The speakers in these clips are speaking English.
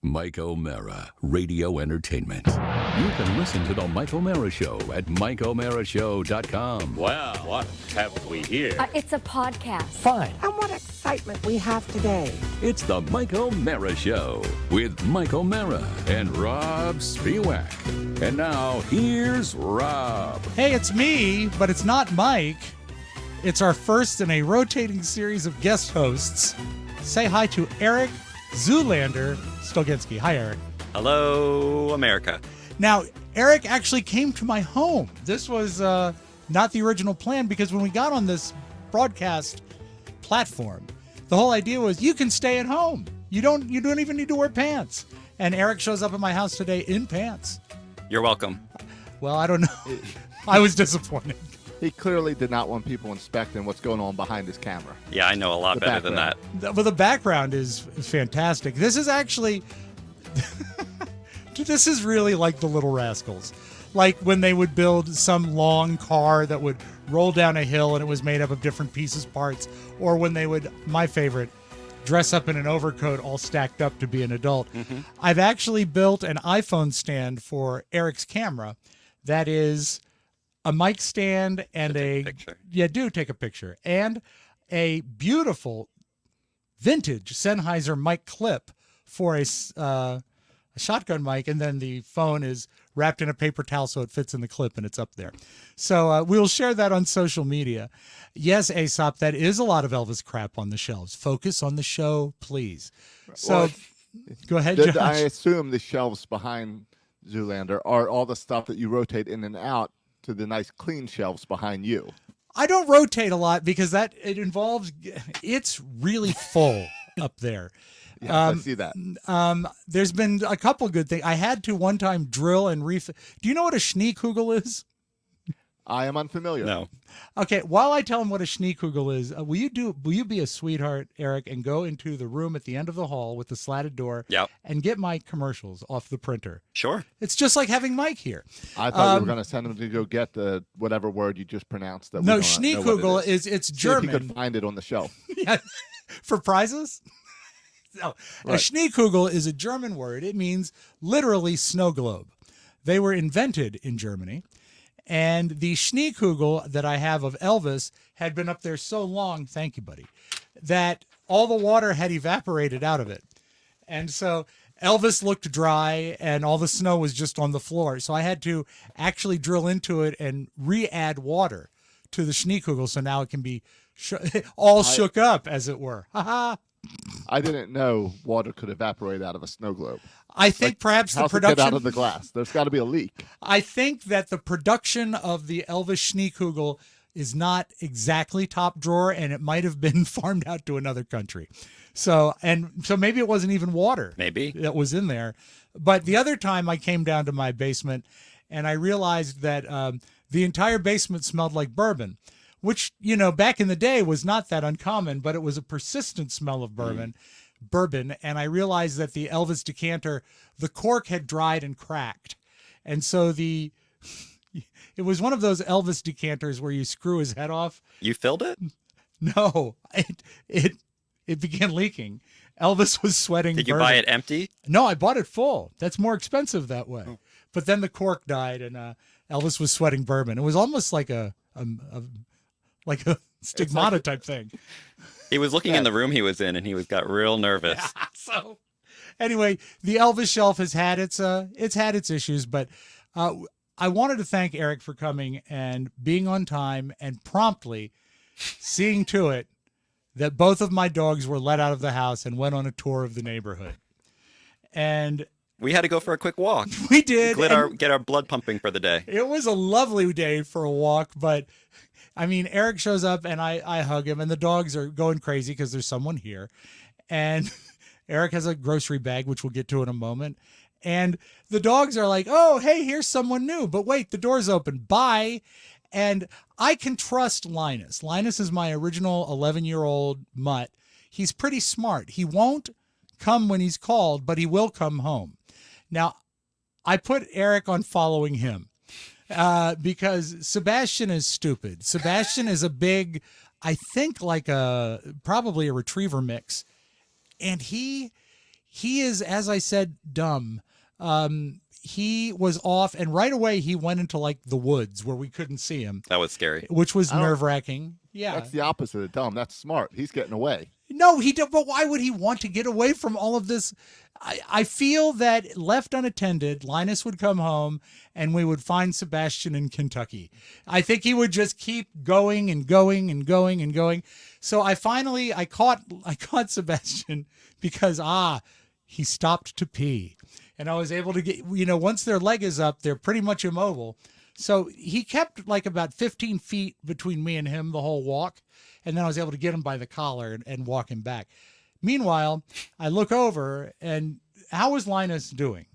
Mike O'Mara, Radio Entertainment. You can listen to The Mike O'Mara Show at MikeO'MaraShow.com. Well, what have we here? It's a podcast. Fine. And what excitement we have today. It's The Mike O'Mara Show with Mike O'Mara and Robb Spiewak. And now, here's Robb. Hey, it's me, but it's not Mike. It's our first in a rotating series of guest hosts. Say hi to Eric Stulginsky. Hi, Eric. Hello, America. Now, Eric actually came to my home. This was not the original plan because when we got on this broadcast platform, the whole idea was you can stay at home. You don't even need to wear pants. And Eric shows up at my house today in pants. You're welcome. Well, I don't know. I was disappointed. He clearly did not want people inspecting what's going on behind his camera. Yeah, I know a lot better than that. But the background is fantastic. This is actually, this is really like the Little Rascals. Like when they would build some long car that would roll down a hill and it was made up of different pieces, parts. Or when they would, my favorite, dress up in an overcoat all stacked up to be an adult. Mm-hmm. I've actually built an iPhone stand for Eric's camera that is a mic stand and do take a picture, and a beautiful vintage Sennheiser mic clip for a shotgun mic, and then the phone is wrapped in a paper towel so it fits in the clip and it's up there. So we'll share that on social media. Yes, Aesop, that is a lot of Elvis crap on the shelves. Focus on the show, please. So go ahead, Josh. I assume the shelves behind Zoolander are all the stuff that you rotate in and out to the nice clean shelves behind you. I don't rotate a lot because it's really full up there. Yes, I see that. There's been a couple good things. I had to one time drill and refill. Do you know what a Schneekugel is? I am unfamiliar. No. Okay, while I tell him what a Schneekugel is, will you be a sweetheart, Eric, and go into the room at the end of the hall with the slatted door and get my commercials off the printer? Sure. It's just like having Mike here. I thought you were going to send him to go get the whatever word you just pronounced. That no, Schneekugel it's German. See if he could find it on the shelf. Yeah, for prizes? No. Right. A Schneekugel is a German word. It means literally snow globe. They were invented in Germany. And the Schneekugel that I have of Elvis had been up there so long, thank you, buddy, that all the water had evaporated out of it. And so Elvis looked dry and all the snow was just on the floor. So I had to actually drill into it and re-add water to the Schneekugel so now it can be shook up, as it were. Ha-ha. I didn't know water could evaporate out of a snow globe. I think perhaps the production get out of the glass. There's got to be a leak. I think that the production of the Elvis Schneekugel is not exactly top drawer, and it might have been farmed out to another country. So maybe it wasn't even water. Maybe that was in there. But the other time I came down to my basement, and I realized that the entire basement smelled like bourbon. Which, back in the day was not that uncommon, but it was a persistent smell of bourbon. And I realized that the Elvis decanter, the cork had dried and cracked. And so it was one of those Elvis decanters where you screw his head off. You filled it? No, it began leaking. Elvis was sweating Did you bourbon. buy it empty? No, I bought it full. That's more expensive that way. Oh. But then the cork died and Elvis was sweating bourbon. It was almost like a stigmata type thing. He was looking in the room he was in, and he got real nervous. Yeah, so anyway, the Elvis shelf has had its issues, but I wanted to thank Eric for coming and being on time and promptly seeing to it that both of my dogs were let out of the house and went on a tour of the neighborhood. And we had to go for a quick walk. We did. Get our blood pumping for the day. It was a lovely day for a walk, but I mean, Eric shows up and I hug him and the dogs are going crazy because there's someone here. And Eric has a grocery bag, which we'll get to in a moment. And the dogs are like, oh, hey, here's someone new. But wait, the door's open. Bye. And I can trust Linus. Linus is my original 11-year-old mutt. He's pretty smart. He won't come when he's called, but he will come home. Now, I put Eric on following him. Because Sebastian is stupid. Sebastian is a big, I think probably a retriever mix. And he he is, as I said, dumb. He was off, and right away he went into like the woods where we couldn't see him, That was scary. which was nerve-wracking. Yeah. That's the opposite of dumb. That's smart. He's getting away. No, he did. But why would he want to get away from all of this? I feel that left unattended, Linus would come home and we would find Sebastian in Kentucky. I think he would just keep going and going and going and going. So I caught Sebastian because he stopped to pee, and I was able to get, once their leg is up, they're pretty much immobile. So he kept like about 15 feet between me and him the whole walk. And then I was able to get him by the collar and walk him back. Meanwhile, I look over, and how was Linus doing?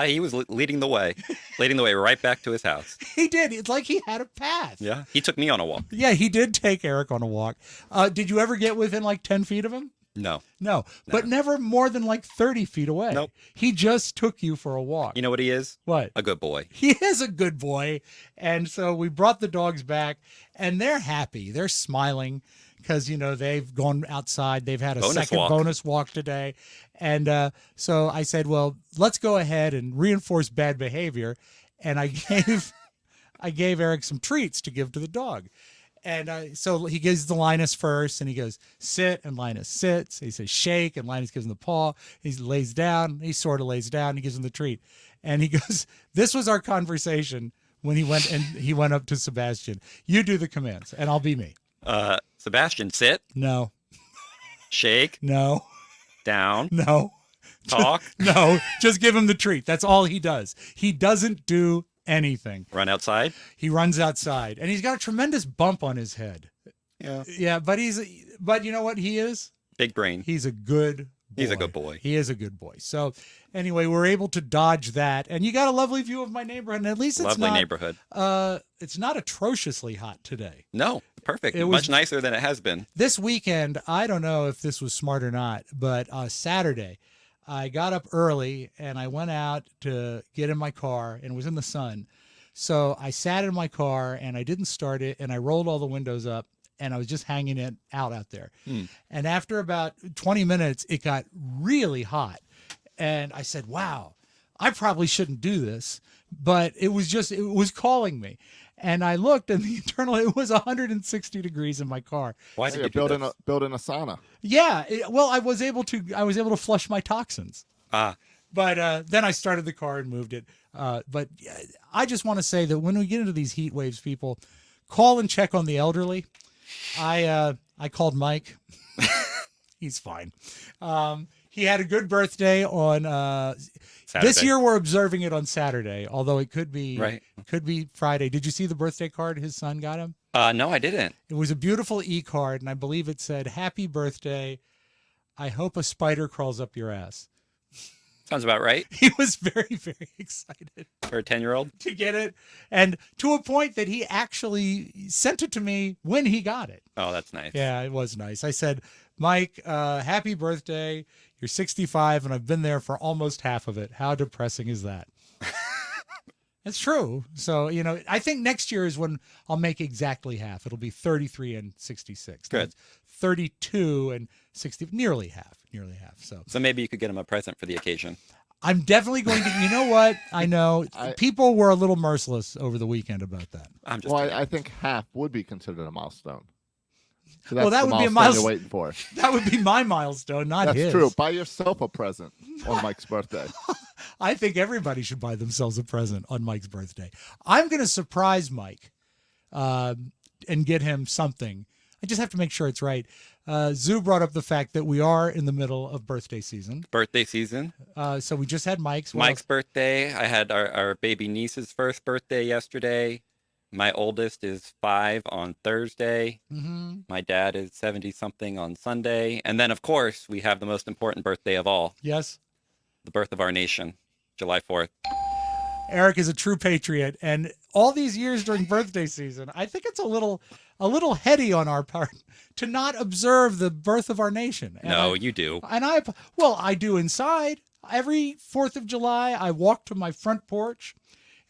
He was leading the way right back to his house. He did. It's like he had a path. Yeah. He took me on a walk. Yeah, he did take Eric on a walk. Did you ever get within like 10 feet of him? No. But never more than like 30 feet away. Nope. He just took you for a walk. You know what he is? What? A good boy. He is a good boy. And so we brought the dogs back, and they're happy. They're smiling because, they've gone outside. They've had a bonus walk today. And so I said, well, let's go ahead and reinforce bad behavior. And I gave Eric some treats to give to the dog. And so he gives the Linus first, and he goes, sit, and Linus sits. He says, shake, and Linus gives him the paw. He lays down. He sort of lays down. He gives him the treat. And he goes, this was our conversation when he went up to Sebastian. You do the commands, and I'll be me. Sebastian, sit. No. Shake. No. Down. No. Talk. No. Just give him the treat. That's all he does. He doesn't do anything. Run outside. He runs outside, and he's got a tremendous bump on his head. Yeah, but you know what he is? Big brain. He's a good boy. He's a good boy. He is a good boy. So anyway, we're able to dodge that, and you got a lovely view of my neighborhood, and at least it's lovely not neighborhood. It's not atrociously hot today. No, perfect. It was much nicer than it has been. This weekend, I don't know if this was smart or not, but Saturday, I got up early and I went out to get in my car, and it was in the sun. So I sat in my car and I didn't start it, and I rolled all the windows up, and I was just hanging it out there. And after about 20 minutes, it got really hot. And I said, wow, I probably shouldn't do this, but it was calling me. And I looked, and it was 160 degrees in my car. Why did you do this? Building a sauna? Yeah. I was able to flush my toxins. But then I started the car and moved it. But I just want to say that when we get into these heat waves, people call and check on the elderly. I called Mike. He's fine. He had a good birthday on Saturday. This year we're observing it on Saturday, although it could be Friday. Did you see the birthday card his son got him? No, I didn't. It was a beautiful e-card, and I believe it said, "Happy birthday. I hope a spider crawls up your ass." Sounds about right. He was very, very excited For a 10-year-old? to get it, and to a point that he actually sent it to me when he got it. Oh, that's nice. Yeah, it was nice. I said, Mike, happy birthday. You're 65, and I've been there for almost half of it. How depressing is that? It's true. So, I think next year is when I'll make exactly half. It'll be 33 and 66. Good. 32 and 60, nearly half. So maybe you could get him a present for the occasion. I'm definitely going to, you know what? I know people were a little merciless over the weekend about that. I think half would be considered a milestone. So well, that would be a milestone you're waiting for. That would be my milestone, not his. That's true. Buy yourself a present on Mike's birthday. I think everybody should buy themselves a present on Mike's birthday. I'm going to surprise Mike and get him something. I just have to make sure it's right. Zoo brought up the fact that we are in the middle of birthday season. So we just had Mike's. Mike's birthday. I had our baby niece's first birthday yesterday. My oldest is 5 on Thursday. Mm-hmm. My dad is 70-something on Sunday. And then, of course, we have the most important birthday of all. Yes. The birth of our nation, July 4th. Eric is a true patriot. And all these years during birthday season, I think it's a little heady on our part to not observe the birth of our nation. And you do. And I do inside. Every 4th of July, I walk to my front porch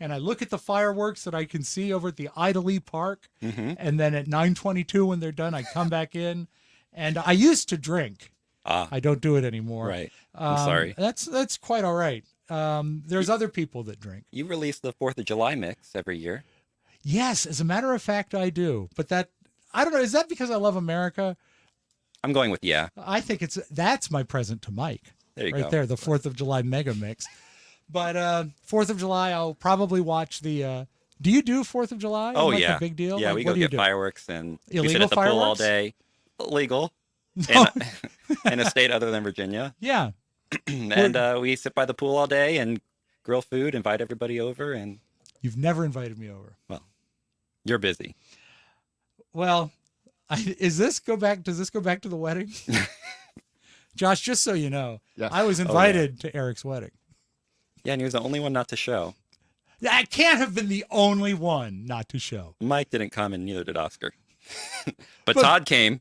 and I look at the fireworks that I can see over at the Idley Park. Mm-hmm. And then at 9:22, when they're done, I come back in. And I used to drink. I don't do it anymore. Right. I'm sorry. That's quite all right. There's other people that drink. You release the 4th of July mix every year. Yes, as a matter of fact, I do. But I don't know. Is that because I love America? I'm going with yeah. I think that's my present to Mike. There you right go. there, the 4th of July mega mix. But 4th of July, I'll probably watch the. Do you do 4th of July? Oh, like yeah. A big deal? Yeah, Like, we what go do you get do? fireworks and we sit Illegal at the pool all fireworks? day. Illegal. No. In a state other than Virginia. Yeah. And we sit by the pool all day and grill food, invite everybody over. And You've never invited me over. well, you're busy. Well, does this go back to the wedding? Josh, just so you know, Yes. I was invited to Eric's wedding. Yeah, and he was the only one not to show. I can't have been the only one not to show. Mike didn't come and neither did Oscar. but Todd came.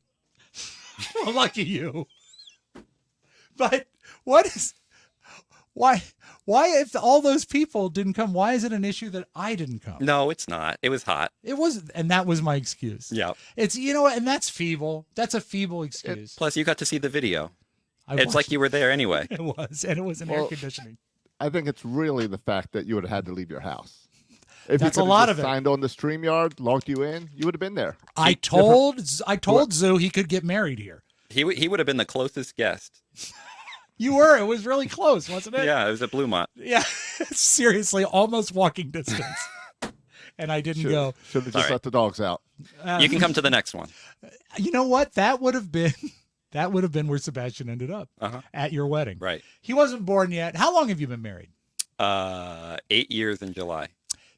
Well, lucky you. But why if all those people didn't come, why is it an issue that I didn't come? No, it's not. It was hot. It was, and that was my excuse. Yeah. It's, you know what, and that's feeble. That's a feeble excuse. Plus, you got to see the video. I It's watched- like you were there anyway. It was, and it was an air Well, conditioning. I think it's really the fact that you would have had to leave your house. If That's you a could've lot just of it. signed on the StreamYard, logged you in, you would have been there. I told Zoo he could get married here. He would have been the closest guest. You were. It was really close, wasn't it? Yeah, it was at Bluemont. Yeah. Seriously, almost walking distance. And I didn't go. Should have just All right. let the dogs out. You can come to the next one. You know what? That would have been where Sebastian ended up at your wedding. Right. He wasn't born yet. How long have you been married? 8 years in July.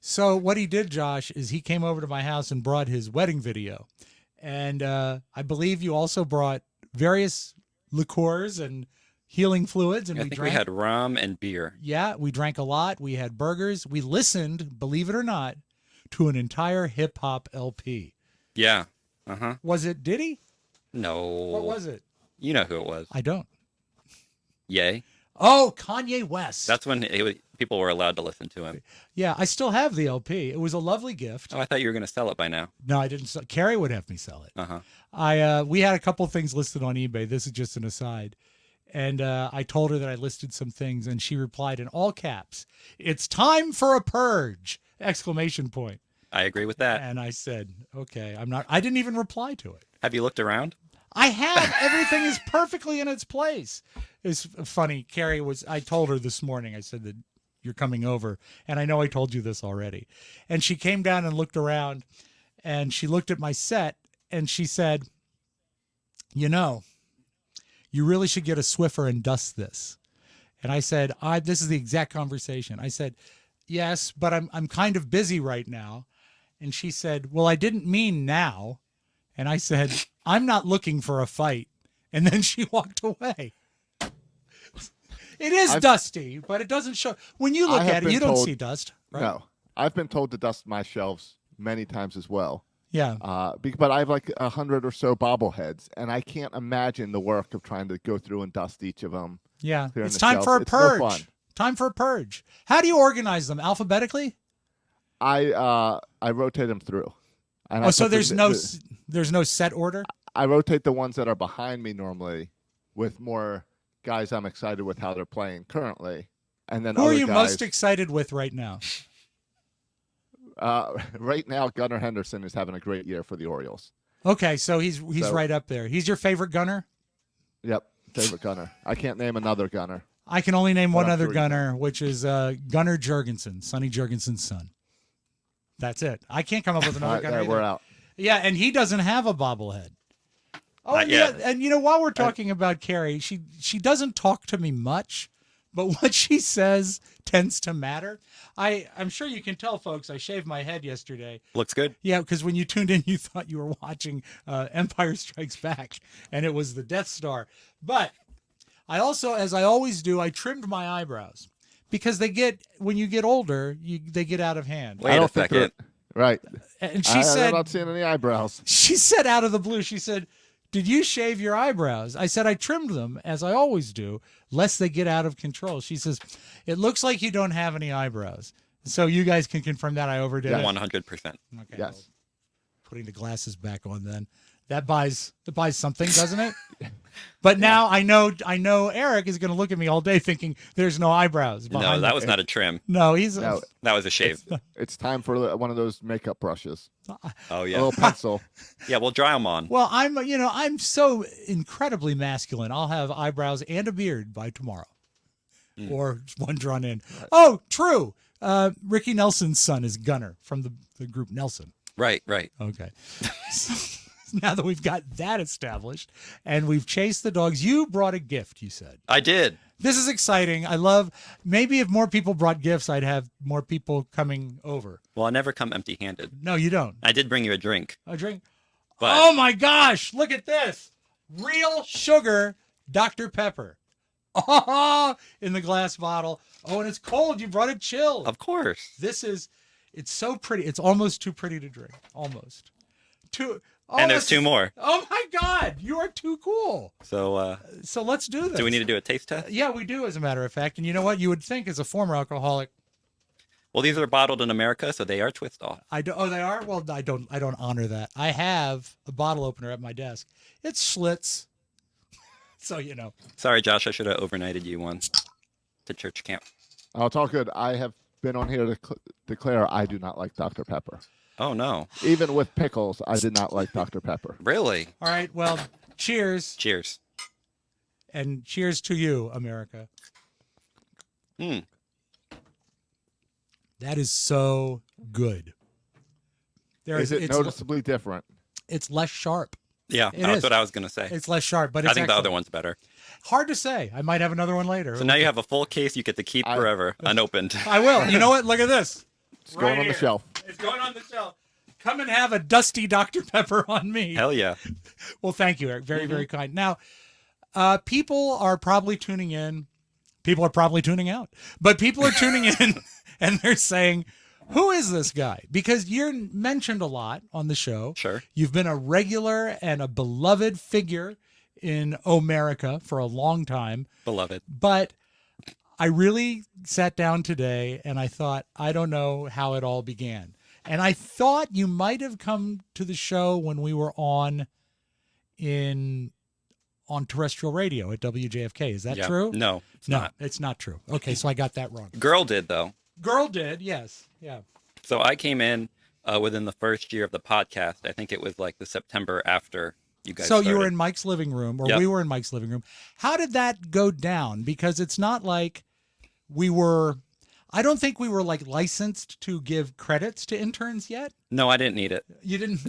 So what he did, Josh, is he came over to my house and brought his wedding video. And I believe you also brought various liqueurs and healing fluids. And I we think drank. we had rum and beer. Yeah, we drank a lot. We had burgers. We listened, believe it or not, to an entire hip hop LP. Yeah. Was it Diddy? No. What was it? You know who it was. I don't. Yay. Oh, Kanye West. That's when people were allowed to listen to him. Yeah, I still have the LP. It was a lovely gift. Oh, I thought you were going to sell it by now. No, I didn't. Carrie would have me sell it. Uh-huh. We had a couple things listed on eBay. This is just an aside. And I told her that I listed some things, and she replied in all caps, "It's time for a purge!" Exclamation point. I agree with that. And I said, okay, I didn't even reply to it. Have you looked around? I have. Everything is perfectly in its place. It's funny. I told her this morning, I said that you're coming over. And I know I told you this already. And she came down and looked around and she looked at my set and she said, you really should get a Swiffer and dust this. And I said, this is the exact conversation. I said, yes, but I'm kind of busy right now. And she said, well, I didn't mean now. And I said, I'm not looking for a fight. And then she walked away. It is dusty, but it doesn't show. When you look at it, you don't see dust. Right? No. I've been told to dust my shelves many times as well. Yeah. But I have like 100 or so bobbleheads, and I can't imagine the work of trying to go through and dust each of them. Yeah. clearing It's the time shelves. for a It's no purge. fun. Time for a purge. How do you organize them? Alphabetically? I rotate them through. And I So put there's no set order? I rotate the ones that are behind me normally with more guys I'm excited with how they're playing currently. And then Who are other you guys, most excited with right now? right now, Gunnar Henderson is having a great year for the Orioles. Okay, so he's right up there. He's your favorite gunner? Yep, favorite gunner. I can't name another gunner. I can only name one I'm other sure you gunner, which is Gunnar Jurgensen, Sonny Jurgensen's son. That's it. I can't come up with another gunner either. We're out. Yeah, and he doesn't have a bobblehead. Oh, Not yeah, yet. and while we're talking about Carrie, she doesn't talk to me much, but what she says tends to matter. I'm sure you can tell, folks, I shaved my head yesterday. Looks good. Yeah, because when you tuned in, you thought you were watching Empire Strikes Back, and it was the Death Star. But I also, as I always do, I trimmed my eyebrows because when you get older, they get out of hand. Wait a think they're- second. Right. And she said, I'm not seeing any eyebrows. she said out of the blue, she said, did you shave your eyebrows? I said, I trimmed them, as I always do, lest they get out of control. She says, it looks like you don't have any eyebrows. So you guys can confirm that I overdid it. 100%. Okay, Yes. putting the glasses back on then. That buys something, doesn't it? But now I know Eric is going to look at me all day thinking there's no eyebrows behind No, that it. was not a trim. No, he's No. That was a shave. It's time for one of those makeup brushes. Oh A yeah. little pencil. Yeah, we'll dry them on. well, I'm so incredibly masculine. I'll have eyebrows and a beard by tomorrow. Or one drawn in. Oh, true. Ricky Nelson's son is Gunner from the group Nelson. Right. Okay. So, now that we've got that established and we've chased the dogs, you brought a gift, you said. I did. This is exciting. I love, maybe if more people brought gifts, I'd have more people coming over. Well, I never come empty-handed. No, you don't. I did bring you a drink. A drink. But Oh my gosh, look at this. Real sugar Dr. Pepper. Oh, in the glass bottle. Oh, and it's cold. You brought it chilled. of course. It's so pretty. It's almost too pretty to drink. Almost. And there's two more. Oh my God, you are too cool. So So let's do this. do we need to do a taste test? Yeah, we do, as a matter of fact. And you know what? You would think, as a former alcoholic, Well, these are bottled in America, so they are twist off. Oh, they are. Well, I don't honor that. I have a bottle opener at my desk. It's Schlitz. So you know. Sorry, Josh, I should have overnighted you one to church camp. Oh, it's all good. I have been on here to declare I do not like Dr. Pepper. Oh no. Even with pickles, I did not like Dr. Pepper. Really? All right. Well, cheers, Cheers. and cheers to you, America. That is so good. Is it noticeably different? It's less sharp. Yeah, It that's is. what I was gonna say. It's less sharp, but I it's think the other excellent. one's better. Hard to say. I might have another one later. So now you have a full case you get to keep forever, unopened. I will. You know what? Look at this. It's going on the here. shelf. It's going on the shelf. Come and have a dusty Dr. Pepper on me. Hell yeah. Well, thank you, Eric. Very, very kind. Now, people are probably tuning in. People are probably tuning out. But people are tuning in and they're saying, who is this guy? Because you're mentioned a lot on the show. Sure. You've been a regular and a beloved figure in Omerica for a long time. Beloved. But I really sat down today and I thought, I don't know how it all began. And I thought you might have come to the show when we were on terrestrial radio at WJFK. Is that Yeah. true? No, it's not. It's not true. Okay, so I got that wrong. Girl did though. Girl did, yes. Yeah. So I came in within the first year of the podcast. I think it was like the September after you guys So started. you were in Mike's living room, or Yep. we were in Mike's living room. How did that go down? Because it's not like I don't think we were like licensed to give credits to interns yet. No, I didn't need it. You didn't.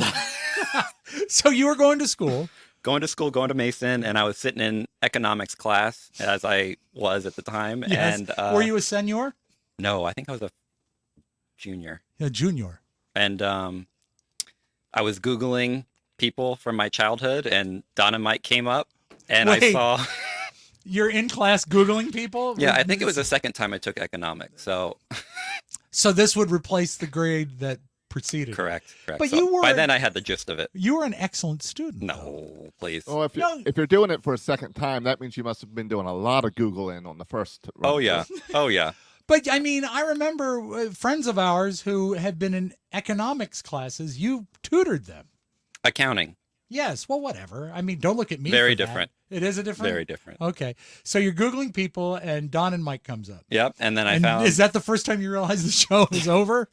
So you were going to school. Going to school, going to Mason, and I was sitting in economics class as I was at the time. Yes. And Were you a senior? No, I think I was a junior. A junior. And I was Googling people from my childhood, and Don and Mike came up, and I Wait. saw. You're in class Googling people? Yeah, I think it was the second time I took economics. So So this would replace the grade that preceded. correct. But So you were- by then I had the gist of it. You were an excellent student. No, please. Well, No. if you're doing it for a second time, that means you must have been doing a lot of Googling on the first run. Oh yeah. Oh yeah. But I mean, I remember friends of ours who had been in economics classes, you tutored them. Accounting. Yes, well, whatever. I mean, don't look at me. Very for that. different. It is a different. Very different. Okay, so you're Googling people, and Don and Mike comes up. Yep. And then I And found. is that the first time you realized the show is over?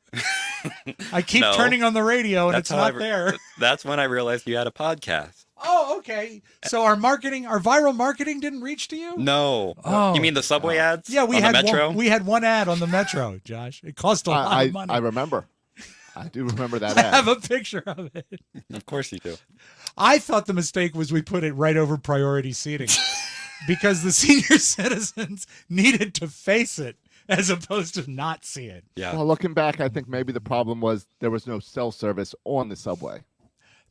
I keep No. turning on the radio, and it's how I not there. That's when I realized you had a podcast. Oh, okay. So our viral marketing didn't reach to you? No. Oh. You mean the subway ads? Yeah, we on had the Metro? we had one ad on the Metro, Josh. It cost a lot I of money. I remember. I do remember that I ad. have a picture of it. Of course you do. I thought the mistake was we put it right over priority seating because the senior citizens needed to face it as opposed to not see it. Yeah. Well, looking back, I think maybe the problem was there was no cell service on the subway.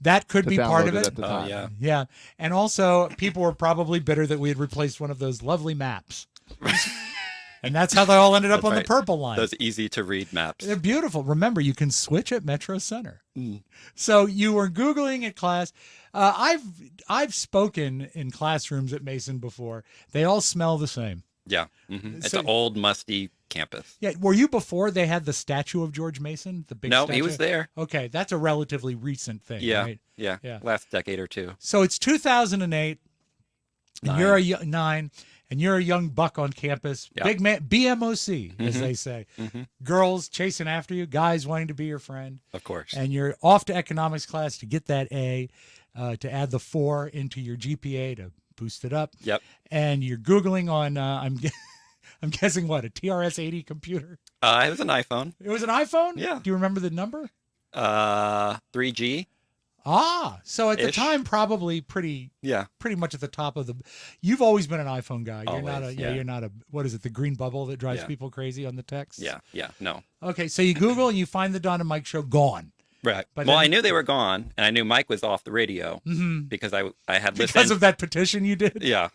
That could to be part of download it. at the Oh time. yeah. Yeah. And also, people were probably bitter that we had replaced one of those lovely maps. And that's how they all ended up That's on right. the purple line. Those easy to read maps. They're beautiful. Remember, you can switch at Metro Center. So you were Googling at class. I've spoken in classrooms at Mason before. They all smell the same. Yeah. It's So- an old, musty campus. Yeah. Were you before they had the statue of George Mason? The big No, statue? he was there. Okay. That's a relatively recent thing, Yeah. right? Yeah. Yeah. Last decade or two. So it's 2008. And you're a 9, and you're a young buck on campus. Yeah. Big man, BMOC, as they say. Mhm. Girls chasing after you, guys wanting to be your friend. Of course. And you're off to economics class to get that A, to add the 4 into your GPA to boost it up. Yep. And you're Googling on, I'm guessing what, a TRS-80 computer? It was an iPhone. It was an iPhone? Yeah. Do you remember the number? 3G. So at the Ish. time, probably pretty Yeah. much at the top of the. You've always been an iPhone guy. You're not a. Always, Yeah, yeah. you're not a. What is it? The green bubble that drives Yeah. people crazy on the text. Yeah. Yeah. No. Okay, so you Google and you find the Don and Mike show gone Right. But Well, then- I knew they were gone, and I knew Mike was off the radio because I had listened. because of that petition you did. Yeah.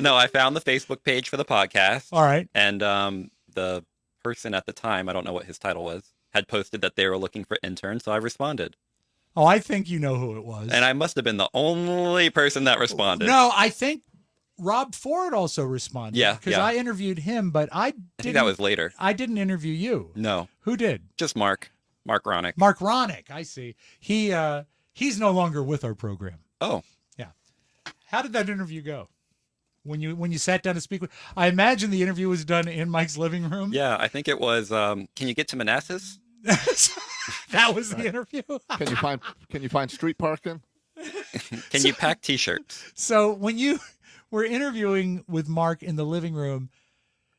No, I found the Facebook page for the podcast. All right. And the person at the time, I don't know what his title was, had posted that they were looking for interns, so I responded. Oh, I think you know who it was. And I must have been the only person that responded. No, I think Rob Ford also responded. Yeah, because yeah. I interviewed him, but I think that was later. I didn't interview you. No, Who did? just Mark Ronick. Mark Ronick. I see. He's no longer with our program. Oh, How did that interview go? When you sat down to speak with, I imagine the interview was done in Mike's living room. yeah, I think it was, can you get to Manassas? That was the interview. Can you find street parking? Can you pack T-shirts? So when you were interviewing with Mark in the living room,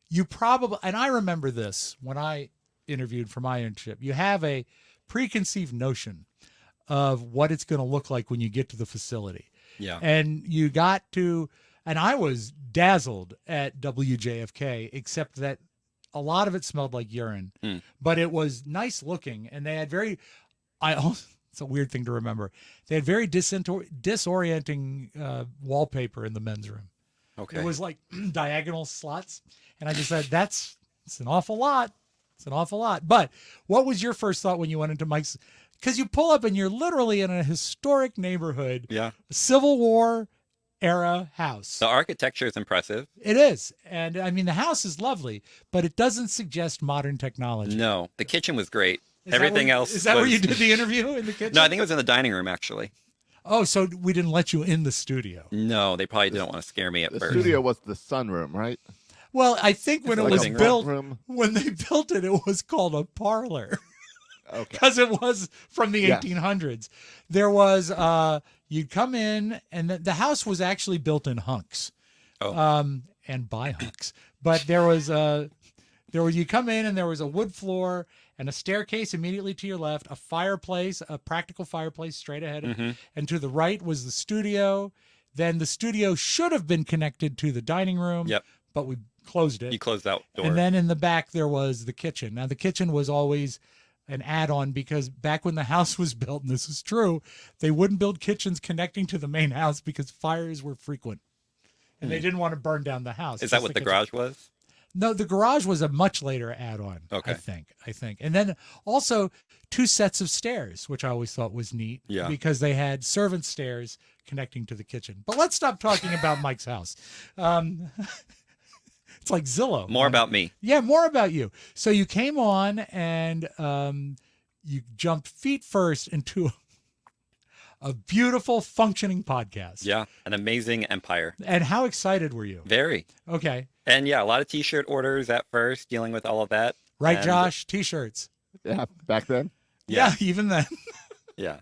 you probably, and I remember this when I interviewed for my internship, you have a preconceived notion of what it's going to look like when you get to the facility. Yeah. And you got to, and I was dazzled at WJFK, except that a lot of it smelled like urine, but it was nice looking. And they had it's a weird thing to remember. They had very disorienting wallpaper in the men's room. Okay. It was like diagonal slots. And I just said, it's an awful lot. It's an awful lot. But what was your first thought when you went into Mike's? Because you pull up and you're literally in a historic neighborhood, Yeah. Civil War era house. The architecture is impressive. It is. And I mean, the house is lovely, but it doesn't suggest modern technology. No, the kitchen was great. Is that Everything where- else Is that where was- you did the interview in the kitchen? No, I think it was in the dining room, actually. Oh, so we didn't let you in the studio. No, they probably didn't want to scare me at The first. studio was the sunroom, right? Well, I think when it like was a front built, room. when they built it, it was called a parlor. Okay. Because it was from the Yes. 1800s. There was, you'd come in, and the house was actually built in hunks, Oh. and by hunks. But you come in, and there was a wood floor and a staircase immediately to your left, a fireplace, a practical fireplace straight ahead, and to the right was the studio. Then the studio should have been connected to the dining room, Yep. but we closed it. You closed that door. And then in the back, there was the kitchen. Now, the kitchen was always an add-on because back when the house was built, and this is true, they wouldn't build kitchens connecting to the main house because fires were frequent. And they didn't want to burn down the house. Is just that what the kitchen. garage was? No, the garage was a much later add-on, Okay. I think. And then also 2 sets of stairs, which I always thought was neat Yeah. because they had servant stairs connecting to the kitchen. But let's stop talking about Mike's house. It's like Zillow. More about me. Yeah, more about you. So you came on and you jumped feet first into a beautiful functioning podcast. Yeah, an amazing empire. And how excited were you? Very. Okay. And yeah, a lot of T-shirt orders at first, dealing with all of that. Right, And- Josh? T-shirts. Yeah, back then. Yeah, even then. Yeah.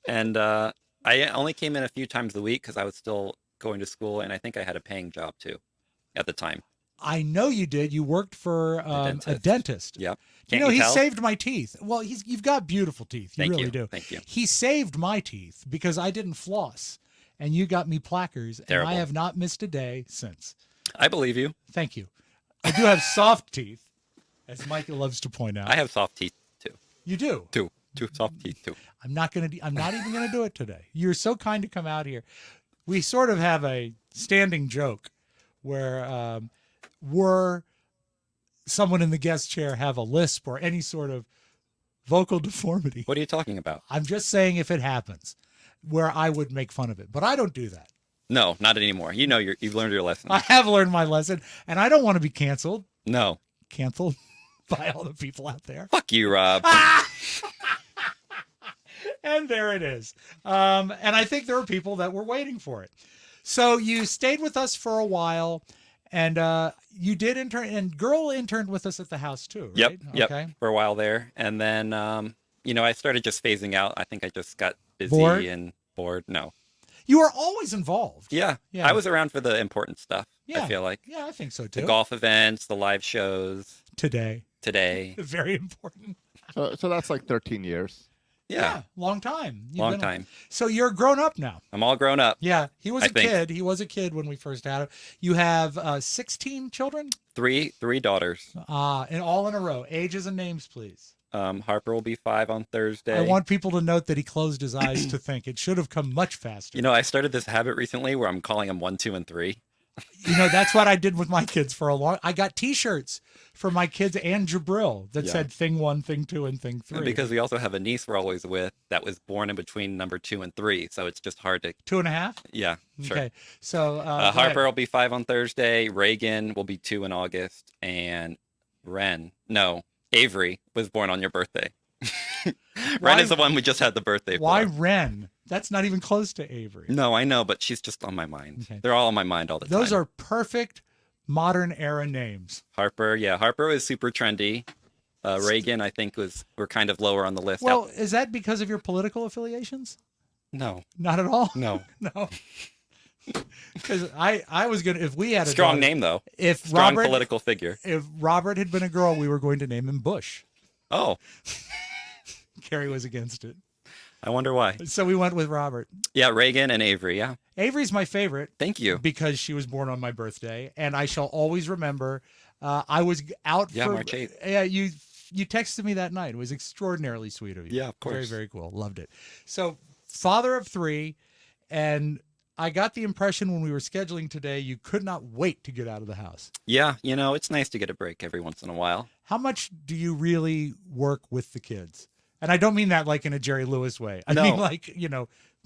And I only came in a few times a week because I was still going to school, and I think I had a paying job too at the time. I know you did. You worked for a dentist. Yep. You Can't know, you he tell? saved my teeth. Well, you've got beautiful teeth. You Thank really you. do. Thank you. He saved my teeth because I didn't floss, and you got me plackers, and Terrible. I have not missed a day since. I believe you. Thank you. I do have soft teeth, as Micah loves to point out. I have soft teeth too. You do. Two soft teeth too. I'm not even gonna do it today. You're so kind to come out here. We sort of have a standing joke where were someone in the guest chair have a lisp or any sort of vocal deformity. What are you talking about? I'm just saying if it happens, where I would make fun of it, but I don't do that. No, not anymore. You know, you've learned your lesson. I have learned my lesson, and I don't want to be canceled. No. Canceled by all the people out there. Fuck you, Rob. And there it is. And I think there were people that were waiting for it. So you stayed with us for a while, and you did intern, and Girl interned with us at the house too, right? Yep. Okay. For a while there. And then, I started just phasing out. I think I just got busy and bored. No. You were always involved. Yeah. I was around for the important stuff, Yeah. I feel like. Yeah, I think so too. The golf events, the live shows. Today. Very important. So that's like 13 years. Yeah. Long time. Long time. So you're grown up now. I'm all grown up. Yeah. He was I a think. kid. He was a kid when we first had him. You have 16 children? Three daughters. And all in a row. Ages and names, please. Harper will be 5 on Thursday. I want people to note that he closed his eyes to think. It should have come much faster. I started this habit recently where I'm calling them 1, 2, and 3. That's what I did with my kids for a long. I got T-shirts for my kids and Jabril that said Thing 1, Thing 2, and Thing 3. And because we also have a niece we're always with that was born in between number 2 and 3, so it's just hard to. 2.5. Yeah, sure. Okay, so Harper will be 5 on Thursday. Reagan will be 2 in August, and Avery was born on your birthday. Ren is the one we just had the birthday for. Why Ren? That's not even close to Avery. No, I know, but she's just on my mind. Okay. They're all on my mind all the time. Those are perfect modern era names. Harper is super trendy. Reagan, I think, we're kind of lower on the list. Well, is that because of your political affiliations? No. Not at all? No. No. Because I was going to, if we had a strong daughter, name, though. If strong Robert, political figure. If Robert had been a girl, we were going to name him Bush. Oh. Carrie was against it. I wonder why. So we went with Robert. Yeah, Reagan and Avery, yeah. Avery's my favorite. Thank you. Because she was born on my birthday, and I shall always remember I was out for March 8th. Yeah, you texted me that night. It was extraordinarily sweet of you. Yeah, of course. Very, very cool. Loved it. So, father of 3, and I got the impression when we were scheduling today, you could not wait to get out of the house. Yeah, it's nice to get a break every once in a while. How much do you really work with the kids? And I don't mean that like in a Jerry Lewis way. I mean like,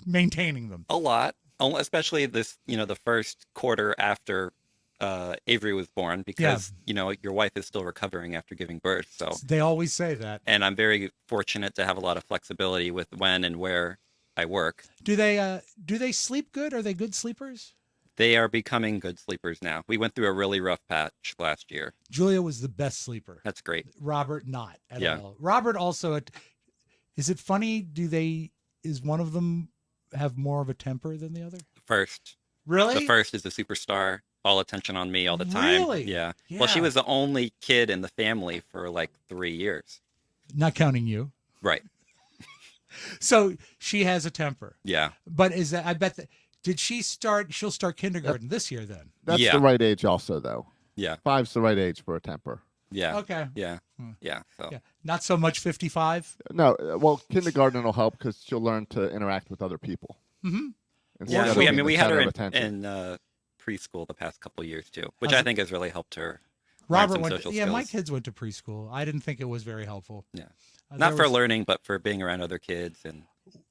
maintaining them. A lot, especially this, the first quarter after Avery was born because, your wife is still recovering after giving birth. So they always say that. And I'm very fortunate to have a lot of flexibility with when and where I work. Do they sleep good? Are they good sleepers? They are becoming good sleepers now. We went through a really rough patch last year. Julia was the best sleeper. That's great. Robert, not at all. Robert also, is it funny? Is one of them have more of a temper than the other? First. Really? The first is the superstar. All attention on me all the time. Really? Yeah. Well, she was the only kid in the family for like 3 years. Not counting you. Right. So she has a temper. Yeah. But I bet that, she'll start kindergarten this year then. That's the right age also, though. Yeah. 5's the right age for a temper. Yeah. Okay. Yeah. Yeah. So. Yeah. Not so much 55? No. Well, kindergarten will help because she'll learn to interact with other people. Mm-hmm. Yeah. We had her in preschool the past couple of years too, which I think has really helped her. Robert went. Yeah, my kids went to preschool. I didn't think it was very helpful. Yeah. Not for learning, but for being around other kids and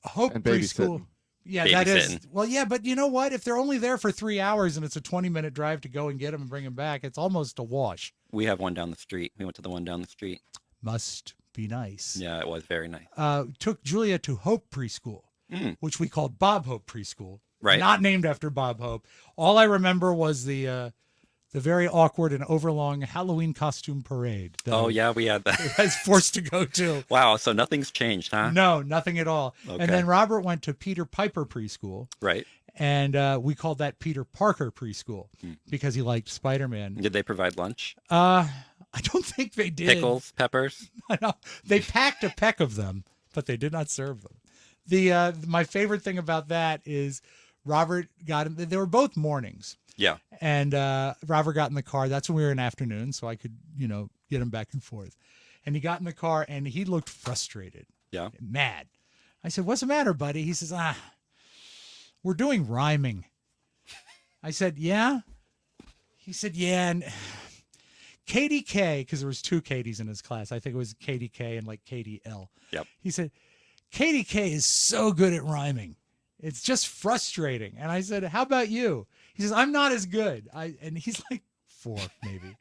preschool. Yeah, that is. Well, yeah, but you know what? If they're only there for 3 hours and it's a 20-minute drive to go and get them and bring them back, it's almost a wash. We have one down the street. We went to the one down the street. Must be nice. Yeah, it was very nice. Took Julia to Hope Preschool, which we called Bob Hope Preschool. Right. Not named after Bob Hope. All I remember was the very awkward and overlong Halloween costume parade. Oh, yeah, we had that. I was forced to go to. Wow, so nothing's changed, huh? No, nothing at all. Okay. And then Robert went to Peter Piper Preschool. Right. And we called that Peter Parker Preschool because he liked Spider-Man. Did they provide lunch? I don't think they did. Pickles, peppers? I know. They packed a peck of them, but they did not serve them. My favorite thing about that is Robert got him. They were both mornings. Yeah. And Robert got in the car. That's when we were in afternoon, so I could, get him back and forth. And he got in the car, and he looked frustrated. Yeah. Mad. I said, "What's the matter, buddy?" He says, "We're doing rhyming." I said, "Yeah?" He said, "Yeah, and Katie K," because there was 2 Katies in his class. I think it was Katie K and like Katie L. Yep. He said, "Katie K is so good at rhyming." It's just frustrating. And I said, how about you? He says, I'm not as good. And he's like 4, maybe.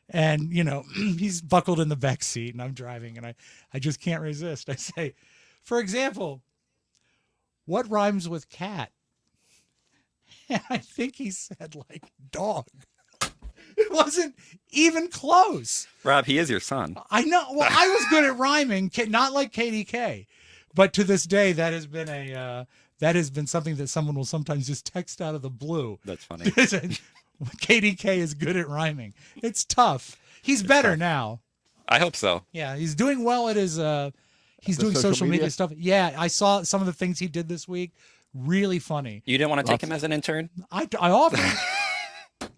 And, he's buckled in the back seat and I'm driving and I just can't resist. I say, for example, what rhymes with cat? And I think he said like dog. It wasn't even close. Rob, he is your son. I know. Well, I was good at rhyming, not like KDK. But to this day, that has been something that someone will sometimes just text out of the blue. That's funny. KDK is good at rhyming. It's tough. He's better now. I hope so. Yeah, he's doing well at his. He's doing social media stuff. Yeah, I saw some of the things he did this week. Really funny. You didn't want to take him as an intern? I offered.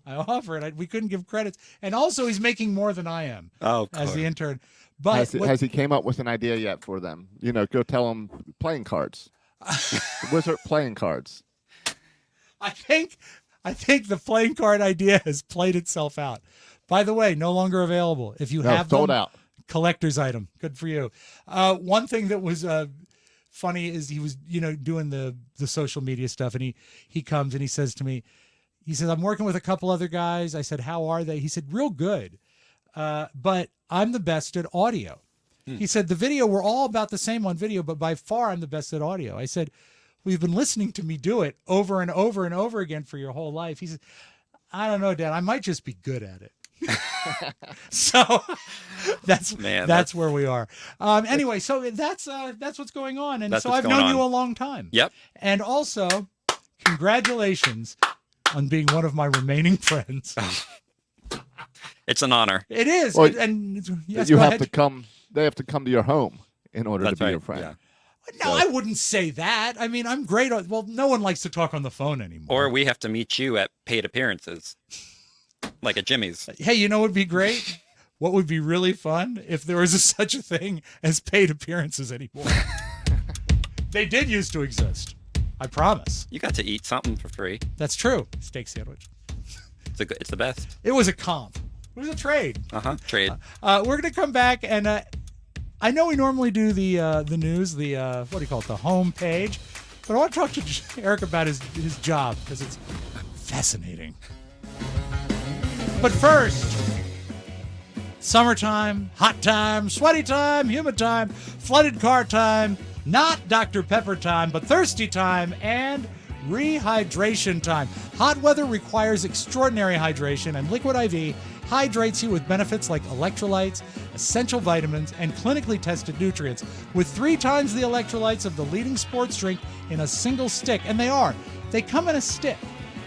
I offered. We couldn't give credits, and also he's making more than I am as the intern. But has he came up with an idea yet for them? Go tell them playing cards. Wizard playing cards. I think the playing card idea has played itself out. By the way, no longer available. If you have them, sold out. Collector's item. Good for you. One thing that was funny is he was doing the social media stuff, and he comes and he says to me, he says, I'm working with a couple other guys. I said, how are they? He said, real good. But I'm the best at audio. He said, the video, we're all about the same on video, but by far I'm the best at audio. I said, we've been listening to me do it over and over and over again for your whole life. He said, I don't know, Dad, I might just be good at it. So that's where we are. Anyway, so that's what's going on. And so I've known you a long time. Yep. And also, congratulations on being one of my remaining friends. It's an honor. It is. Well, and yes, you have to come. They have to come to your home in order That's to be right. your friend. Yeah. No, I wouldn't say that. I mean, I'm great. Well, no one likes to talk on the phone anymore. Or we have to meet you at paid appearances, like at Jimmy's. Hey, what would be great? What would be really fun if there was such a thing as paid appearances anymore? They did used to exist. I promise. You got to eat something for free. That's true. Steak sandwich. It's the best. It was a comp. It was a trade. Trade. We're going to come back, and I know we normally do the news, the what do you call it, the home page, but I want to talk to Eric about his job because it's fascinating. But first, summertime, hot time, sweaty time, humid time, flooded car time, not Dr. Pepper time, but thirsty time, and rehydration time. Hot weather requires extraordinary hydration, and Liquid IV hydrates you with benefits like electrolytes, essential vitamins, and clinically tested nutrients with 3 times the electrolytes of the leading sports drink in a single stick. And they come in a stick.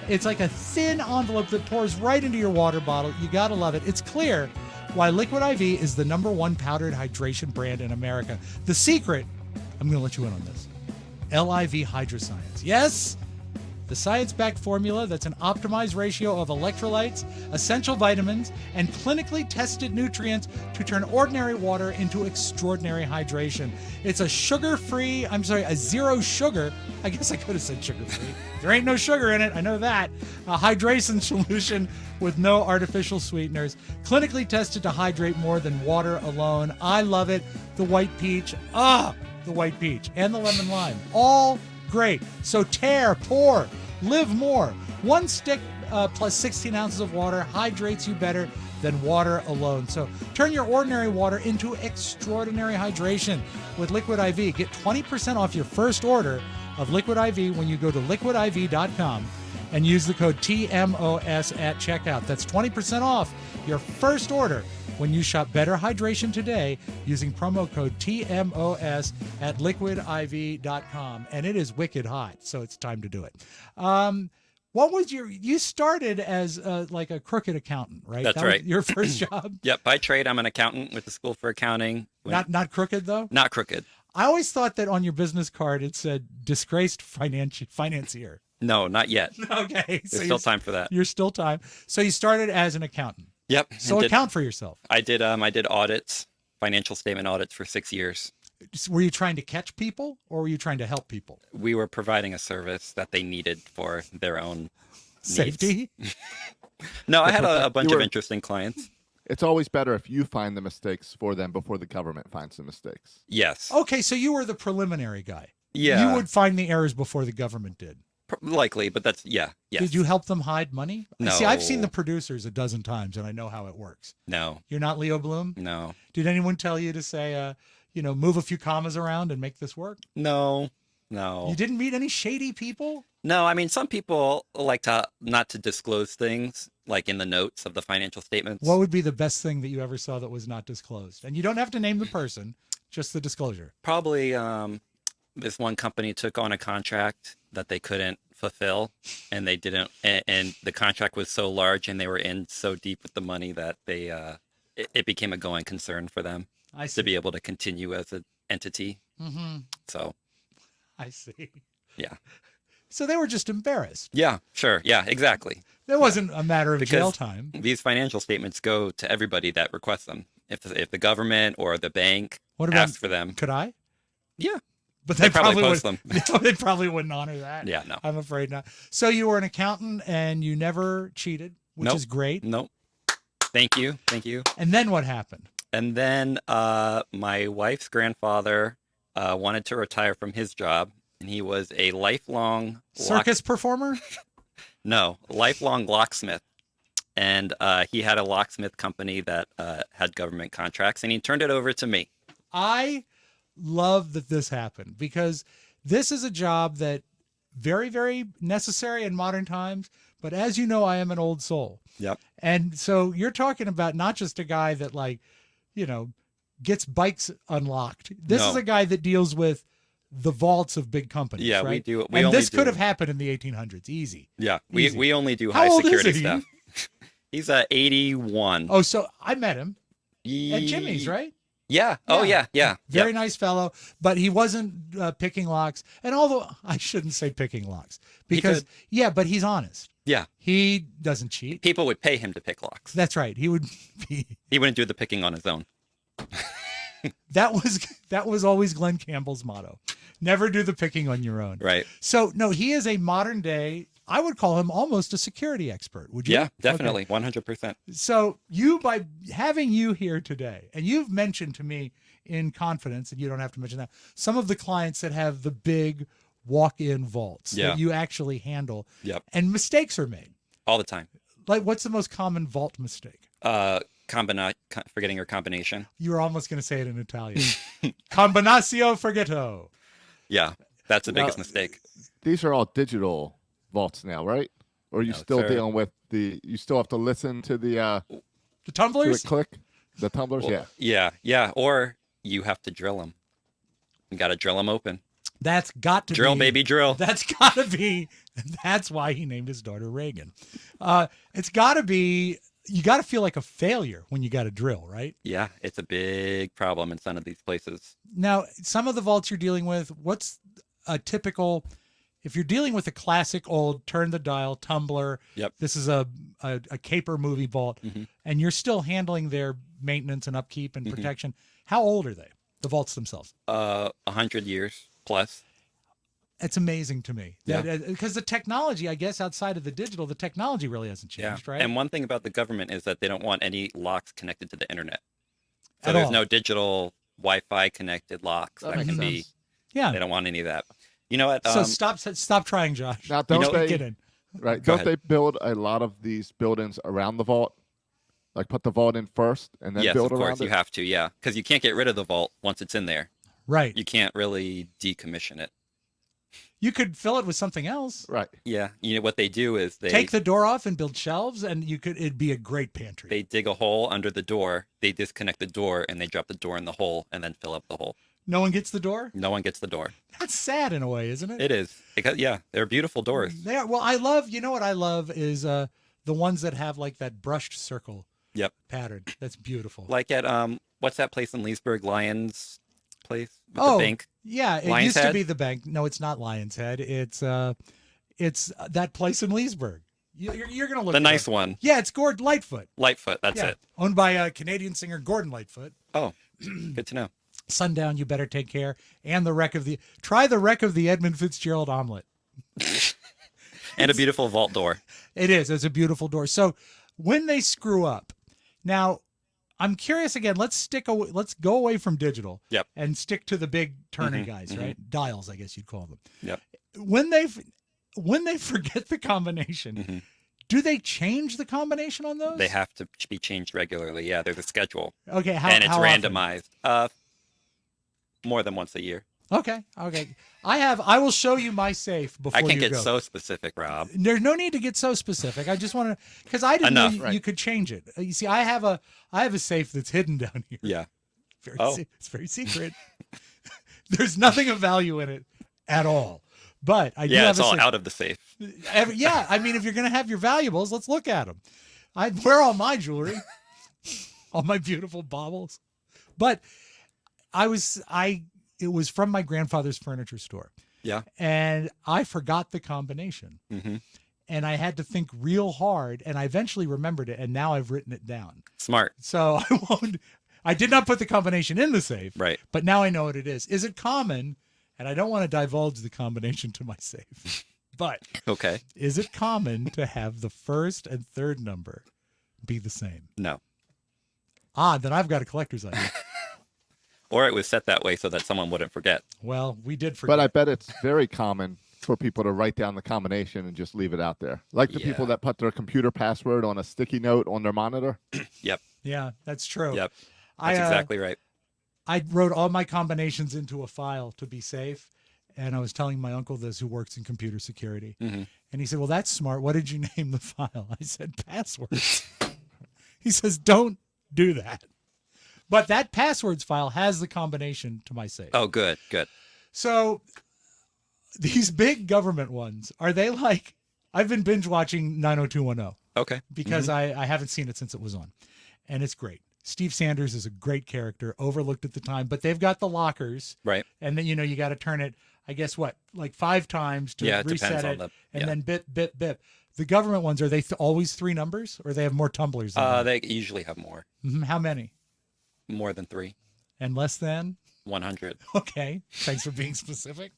It's like a thin envelope that pours right into your water bottle. You gotta love it. It's clear why Liquid IV is the #1 powdered hydration brand in America. The secret, I'm gonna let you in on this, LIV Hydroscience. Yes, the science-backed formula that's an optimized ratio of electrolytes, essential vitamins, and clinically tested nutrients to turn ordinary water into extraordinary hydration. It's a zero sugar, I guess I could have said sugar-free. There ain't no sugar in it, I know that. A hydration solution with no artificial sweeteners, clinically tested to hydrate more than water alone. I love it. The white peach, the white peach, and the lemon lime, all great. So pour, live more. 1 stick plus 16 ounces of water hydrates you better than water alone. So turn your ordinary water into extraordinary hydration with Liquid IV. Get 20% off your first order of Liquid IV when you go to liquidiv.com and use the code TMOS at checkout. That's 20% off your first order when you shop Better Hydration today using promo code TMOS at liquidiv.com. And it is wicked hot, so it's time to do it. What was you started as like a crooked accountant, right? That's right. Your first job? Yep. By trade, I'm an accountant with the School for Accounting. Not crooked, though? Not crooked. I always thought that on your business card it said disgraced financier. No, not yet. Okay. There's still time for that. You're still time. So you started as an accountant. Yep. So account for yourself. I did audits, financial statement audits for 6 years. Were you trying to catch people or were you trying to help people? We were providing a service that they needed for their own safety. No, I had a bunch of interesting clients. It's always better if you find the mistakes for them before the government finds the mistakes. Yes. Okay, so you were the preliminary guy. Yeah. You would find the errors before the government did. Likely, but that's, yes. Did you help them hide money? No. See, I've seen the producers a dozen times, and I know how it works. No. You're not Leo Bloom? No. Did anyone tell you to say, move a few commas around and make this work? No. You didn't meet any shady people? No, I mean, some people like to not to disclose things, like in the notes of the financial statements. What would be the best thing that you ever saw that was not disclosed? And you don't have to name the person, just the disclosure. Probably this one company took on a contract that they couldn't fulfill, and they didn't, and the contract was so large and they were in so deep with the money that they it became a going concern for them to be able to continue as an entity. Mm-hmm. So I see. Yeah. So they were just embarrassed. Yeah, sure. Yeah, exactly. There wasn't a matter of jail time. These financial statements go to everybody that requests them. If the government or the bank asks for them. Could I? Yeah. But they probably post would, them. They probably wouldn't honor that. Yeah, no. I'm afraid not. So you were an accountant and you never cheated, which is great. Nope. Thank you. And then what happened? And then my wife's grandfather wanted to retire from his job, and he was a lifelong circus performer? No, lifelong locksmith. And he had a locksmith company that had government contracts, and he turned it over to me. I love that this happened because this is a job that very, very necessary in modern times. But as you know, I am an old soul. Yep. And so you're talking about not just a guy that gets bikes unlocked. This is a guy that deals with the vaults of big companies. Yeah, right? we do. And this could have happened in the 1800s. Easy. Yeah, Easy. we only do How high old security is he? stuff. He's 81. Oh, so I met him at Jimmy's, right? Yeah. Oh, yeah. Very nice fellow, but he wasn't picking locks. And although I shouldn't say picking locks because, but he's honest. Yeah. He doesn't cheat. People would pay him to pick locks. That's right. He would be. He wouldn't do the picking on his own. That was always Glenn Campbell's motto. Never do the picking on your own. Right. So, no, he is a modern day, I would call him almost a security expert. Would you? Yeah, definitely. Okay. 100%. So by having you here today, and you've mentioned to me in confidence, and you don't have to mention that, some of the clients that have the big walk-in vaults that you actually handle. Yep. And mistakes are made. All the time. Like, what's the most common vault mistake? Forgetting your combination. You were almost going to say it in Italian. Combinatio forgetto. Yeah, that's the biggest mistake. These are all digital vaults now, right? Or are you still sir. dealing with you still have to listen to the tumblers? to it click? The tumblers? Well, yeah. Or you have to drill them. You got to drill them open. That's got to drill, baby, drill. That's got to be. That's why he named his daughter Reagan. It's got to be. You got to feel like a failure when you got to drill, right? Yeah, it's a big problem in some of these places. Now, some of the vaults you're dealing with, what's a typical, if you're dealing with a classic old turn the dial tumbler, this is a caper movie vault, and you're still handling their maintenance and upkeep and protection, how old are they, the vaults themselves? 100 years plus. It's amazing to me because the technology, I guess, outside of the digital, the technology really hasn't changed, right? And one thing about the government is that they don't want any locks connected to the internet. So At there's all. no digital Wi-Fi connected locks that can be. Yeah. They don't want any of that. You know what? So stop trying, Josh. Now, don't they get in. Right? Go Don't they build a lot of these buildings around the vault? Like put the vault in first and then yes, build of around course it? you have to. Yeah, because you can't get rid of the vault once it's in there. Right. You can't really decommission it. You could fill it with something else. Right. Yeah. You know what they do is they take the door off and build shelves, and it'd be a great pantry. They dig a hole under the door. They disconnect the door and they drop the door in the hole and then fill up the hole. No one gets the door? No one gets the door. That's sad in a way, isn't it? It is. Because they're beautiful doors. They are. Well, I love, you know what I love is the ones that have like that brushed circle pattern. That's beautiful. Like at what's that place in Leesburg, Lions place with the bank? Yeah, it Lion's used Head? to be the bank. No, it's not Lion's Head. It's that place in Leesburg. You're gonna look The it nice up. one. Yeah, it's Gordon Lightfoot. Lightfoot, that's it. Owned by Canadian singer Gordon Lightfoot. Oh, good to know. Sundown, You Better Take Care, and the wreck of the Edmund Fitzgerald omelet. And a beautiful vault door. It is. It's a beautiful door. So when they screw up, now I'm curious again. Let's go away from digital. Yep. And stick to the big turning guys, right? Dials, I guess you'd call them. Yep. When they forget the combination, do they change the combination on those? They have to be changed regularly. Yeah, there's a schedule. Okay, and it's how randomized. More than once a year. Okay. I will show you my safe before I can't you get go. so specific, Rob. There's no need to get so specific. I just want to, because I didn't know you could change it. You see, I have a safe that's hidden down here. Yeah. It's very secret. There's nothing of value in it at all. But I do have it's a all safe. out of the safe. I mean, if you're going to have your valuables, let's look at them. I wear all my jewelry, all my beautiful baubles. But it was from my grandfather's furniture store. Yeah. And I forgot the combination. And I had to think real hard, and I eventually remembered it, and now I've written it down. Smart. So I did not put the combination in the safe. Right. But now I know what it is. Is it common? And I don't want to divulge the combination to my safe. But okay. Is it common to have the first and third number be the same? No. Then I've got a collector's item. Or it was set that way so that someone wouldn't forget. Well, we did forget. But I bet it's very common for people to write down the combination and just leave it out there. Like the people that put their computer password on a sticky note on their monitor. Yep. Yeah, that's true. Yep. That's exactly right. I wrote all my combinations into a file to be safe. And I was telling my uncle this, who works in computer security. And he said, well, that's smart. What did you name the file? I said, passwords. He says, don't do that. But that passwords file has the combination to my safe. Oh, good. So these big government ones, are they like, I've been binge watching 90210. Okay. Because I haven't seen it since it was on. And it's great. Steve Sanders is a great character, overlooked at the time, but they've got the lockers. Right. And then, you got to turn it, I guess, like 5 times to reset it. And then bip, bip, bip. The government ones, are they always 3 numbers, or they have more tumblers? They usually have more. How many? More than 3. And less than? 100. Okay. Thanks for being specific.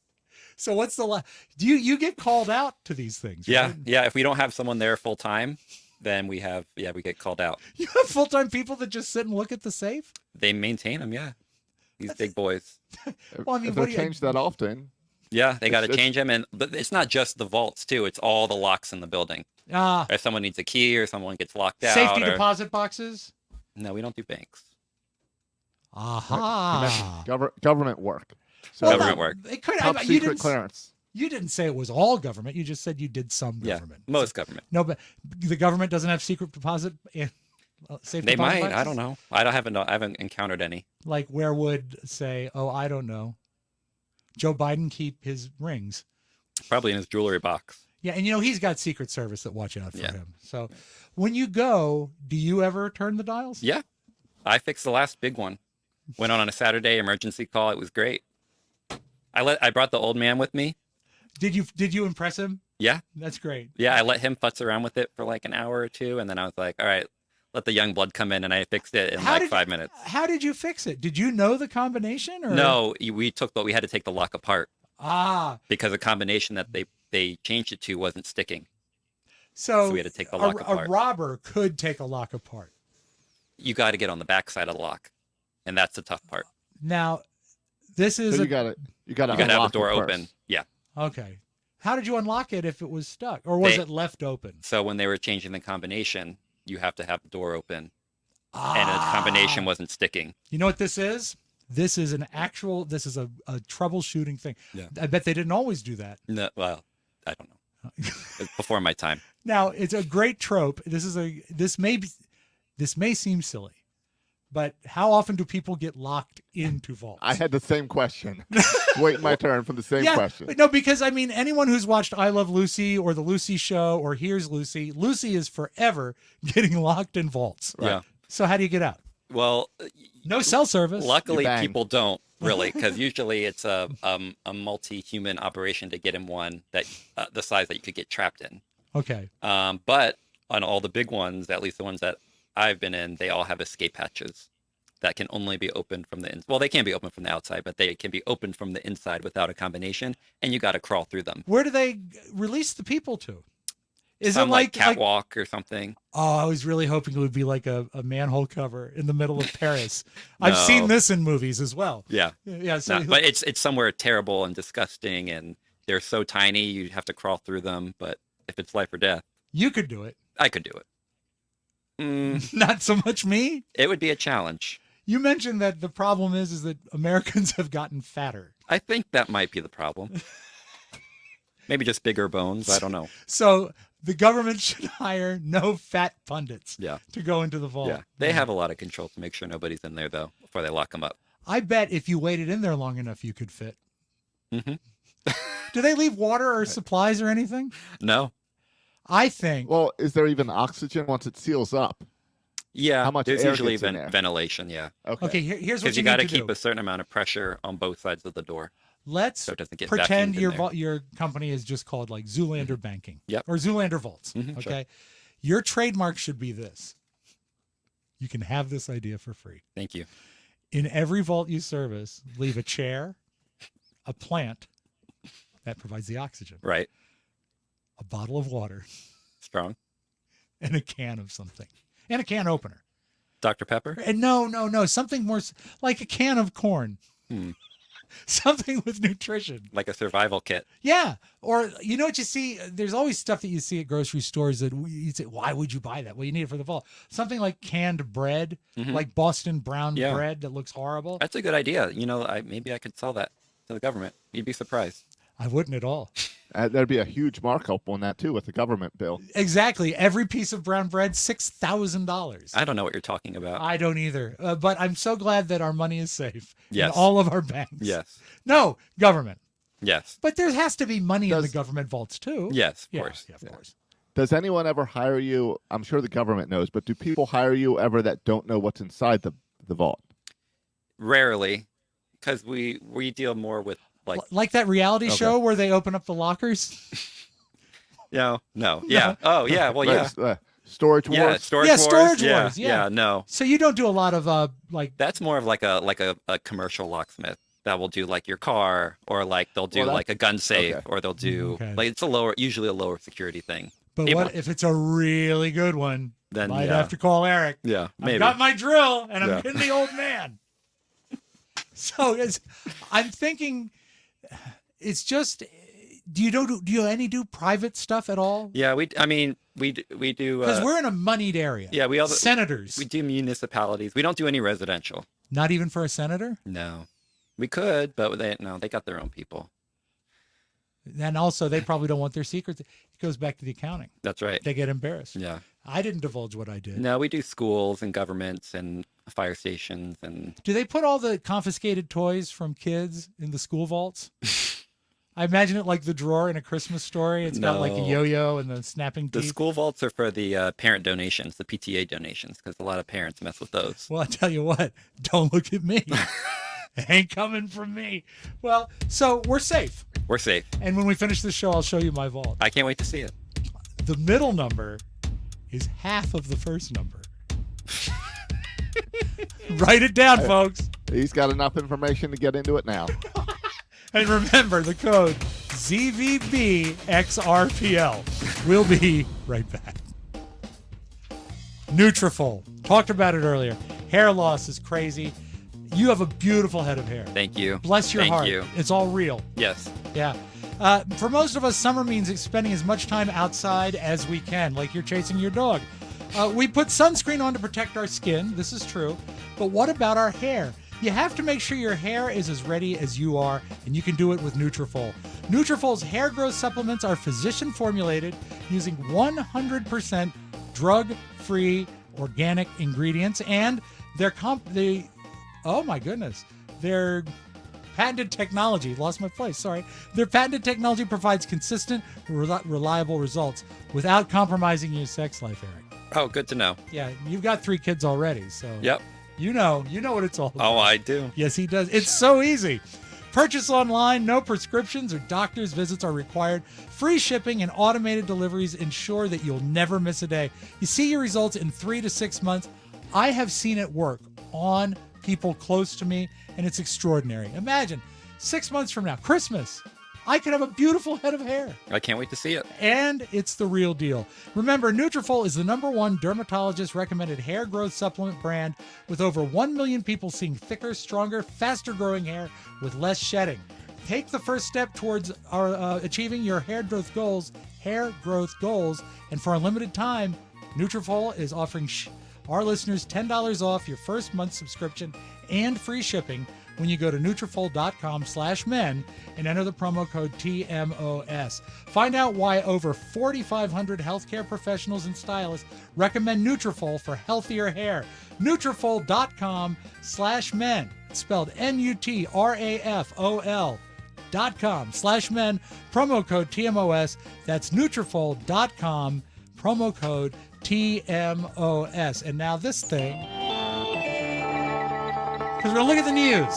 So what's the do you get called out to these things? Right? Yeah. If we don't have someone there full time, then we get called out. You have full-time people that just sit and look at the safe? They maintain them, yeah. These big boys. Well, I mean, if they're changed that often. Yeah, they got to change them, but it's not just the vaults too. It's all the locks in the building. If someone needs a key or someone gets locked out. Safety deposit boxes? No, we don't do banks. Aha. Government work. So government work. It could, Top secret clearance. You didn't say it was all government. You just said you did some government. Yeah, most government. No, but the government doesn't have secret deposit and safety They deposit might. boxes? I don't know. I haven't encountered any. Like where would say, I don't know, Joe Biden keep his rings? Probably in his jewelry box. Yeah, and he's got Secret Service that watch out for him. So when you go, do you ever turn the dials? Yeah. I fixed the last big one. Went on a Saturday emergency call. It was great. I brought the old man with me. Did you impress him? Yeah. That's great. Yeah, I let him futz around with it for like an hour or two, and then I was like, all right, let the young blood come in, and I fixed it in 5 minutes. How did you fix it? Did you know the combination? Or? No, we had to take the lock apart. Because the combination that they changed it to wasn't sticking. So we had to take the lock apart. A robber could take a lock apart. You got to get on the back side of the lock, and that's the tough part. Now, this is you got to have the door open. Yeah. Okay. How did you unlock it if it was stuck, or was it left open? So when they were changing the combination, you have to have the door open, and the combination wasn't sticking. You know what this is? This is a troubleshooting thing. Yeah. I bet they didn't always do that. No, well, I don't know. It's before my time. Now, it's a great trope. This may seem silly, but how often do people get locked into vaults? I had the same question. Waiting my turn for the same question. No, because I mean, anyone who's watched I Love Lucy or The Lucy Show or Here's Lucy, Lucy is forever getting locked in vaults. Right? Yeah. So how do you get out? Well, no cell service. Luckily, people don't really, because usually it's a multi-human operation to get in one that the size that you could get trapped in. Okay. But on all the big ones, at least the ones that I've been in, they all have escape hatches that can only be opened from the inside. Well, they can't be opened from the outside, but they can be opened from the inside without a combination, and you got to crawl through them. Where do they release the people to? Is some it like catwalk or something. Oh, I was really hoping it would be like a manhole cover in the middle of Paris. I've No. seen this in movies as well. Yeah. Yeah. So No, but it's somewhere terrible and disgusting, and they're so tiny you have to crawl through them. But if it's life or death, you could do it. I could do it. Not so much me. It would be a challenge. You mentioned that the problem is that Americans have gotten fatter. I think that might be the problem. Maybe just bigger bones. I don't know. So the government should hire no fat pundits to go into the vault. Yeah. They have a lot of control to make sure nobody's in there, though, before they lock them up. I bet if you waited in there long enough, you could fit. Mm-hmm. Do they leave water or supplies or anything? No. I think. Well, is there even oxygen once it seals up? Yeah. How much there's air usually gets in there? ventilation, yeah. Okay, here's what Because you got to need to keep do. a certain amount of pressure on both sides of the door. Let's so it doesn't get pretend vacuumed in there. your company is just called like Zoolander Banking. Yep. Or Zoolander Vaults. Mhm, Okay. Your trademark should be this. You can have this idea for free. Thank you. In every vault you service, leave a chair, a plant that provides the oxygen, Right. a bottle of water, Strong. and a can of something, and a can opener. Dr. Pepper? And no, something more like a can of corn. Hmm. Something with nutrition. Like a survival kit. Yeah. Or you know what you see? There's always stuff that you see at grocery stores that you say, why would you buy that? Well, you need it for the fall. Something like canned bread, like Boston brown bread that looks horrible. That's a good idea. You know, maybe I could sell that to the government. You'd be surprised. I wouldn't at all. There'd be a huge markup on that, too, with the government bill. Exactly. Every piece of brown bread, $6,000. I don't know what you're talking about. I don't either. But I'm so glad that our money is safe in Yes. all of our banks. Yes. No, government. Yes. But there has to be money in the government vaults, too. Yes, of Yeah, course. Yeah, of course. Does anyone ever hire you? I'm sure the government knows, but do people hire you ever that don't know what's inside the vault? Rarely, because we deal more with like that reality show where they open up the lockers? No. Yeah. Oh, yeah. Well, yeah. Storage Wars? Yeah, Storage Wars. Yeah, no. So you don't do a lot of like... That's more of like a commercial locksmith that will do like your car, or like they'll do like a gun safe, or they'll do like it's usually a lower security thing. But what if it's a really good one? Then Might have to call Eric. Yeah, maybe. I've got my drill and I'm getting the old man. So I'm thinking, it's just, do you any do private stuff at all? Yeah, we do. Because we're in a moneyed area. Yeah, we all senators. We do municipalities. We don't do any residential. Not even for a senator? No, we could, but they got their own people. And also, they probably don't want their secrets. It goes back to the accounting. That's right. They get embarrassed. Yeah. I didn't divulge what I did. No, we do schools and governments and fire stations and. Do they put all the confiscated toys from kids in the school vaults? I imagine it like the drawer in A Christmas Story. It's got like a yo-yo and the snapping teeth. The school vaults are for the parent donations, the PTA donations, because a lot of parents mess with those. Well, I tell you what, don't look at me. It ain't coming from me. Well, so we're safe. We're safe. And when we finish the show, I'll show you my vault. I can't wait to see it. The middle number is half of the first number. Write it down, folks. He's got enough information to get into it now. And remember the code ZVBXRPL. We'll be right back. Nutrafol. Talked about it earlier. Hair loss is crazy. You have a beautiful head of hair. Thank you. Bless your heart. Thank you. It's all real. Yes. Yeah. For most of us, summer means spending as much time outside as we can, like you're chasing your dog. We put sunscreen on to protect our skin. This is true. But what about our hair? You have to make sure your hair is as ready as you are, and you can do it with Nutrafol. Nutrafol's hair growth supplements are physician formulated using 100% drug-free organic ingredients, and their patented technology, lost my place, sorry. Their patented technology provides consistent, reliable results without compromising your sex life, Eric. Oh, good to know. Yeah, you've got 3 kids already, so. Yep. You know what it's all about. Oh, I do. Yes, he does. It's so easy. Purchase online, no prescriptions or doctor's visits are required. Free shipping and automated deliveries ensure that you'll never miss a day. You see your results in 3 to 6 months. I have seen it work on people close to me, and it's extraordinary. Imagine 6 months from now, Christmas, I could have a beautiful head of hair. I can't wait to see it. And it's the real deal. Remember, Nutrafol is the #1 dermatologist-recommended hair growth supplement brand with over 1 million people seeing thicker, stronger, faster-growing hair with less shedding. Take the first step towards achieving your hair growth goals, and for a limited time, Nutrafol is offering our listeners $10 off your first month subscription and free shipping when you go to Nutrafol.com/men and enter the promo code TMOS. Find out why over 4,500 healthcare professionals and stylists recommend Nutrafol for healthier hair. Nutrafol.com/men. It's spelled Nutrafol.com/men. Promo code TMOS. That's Nutrafol.com. Promo code TMOS. And now this thing. Because we're going to look at the news.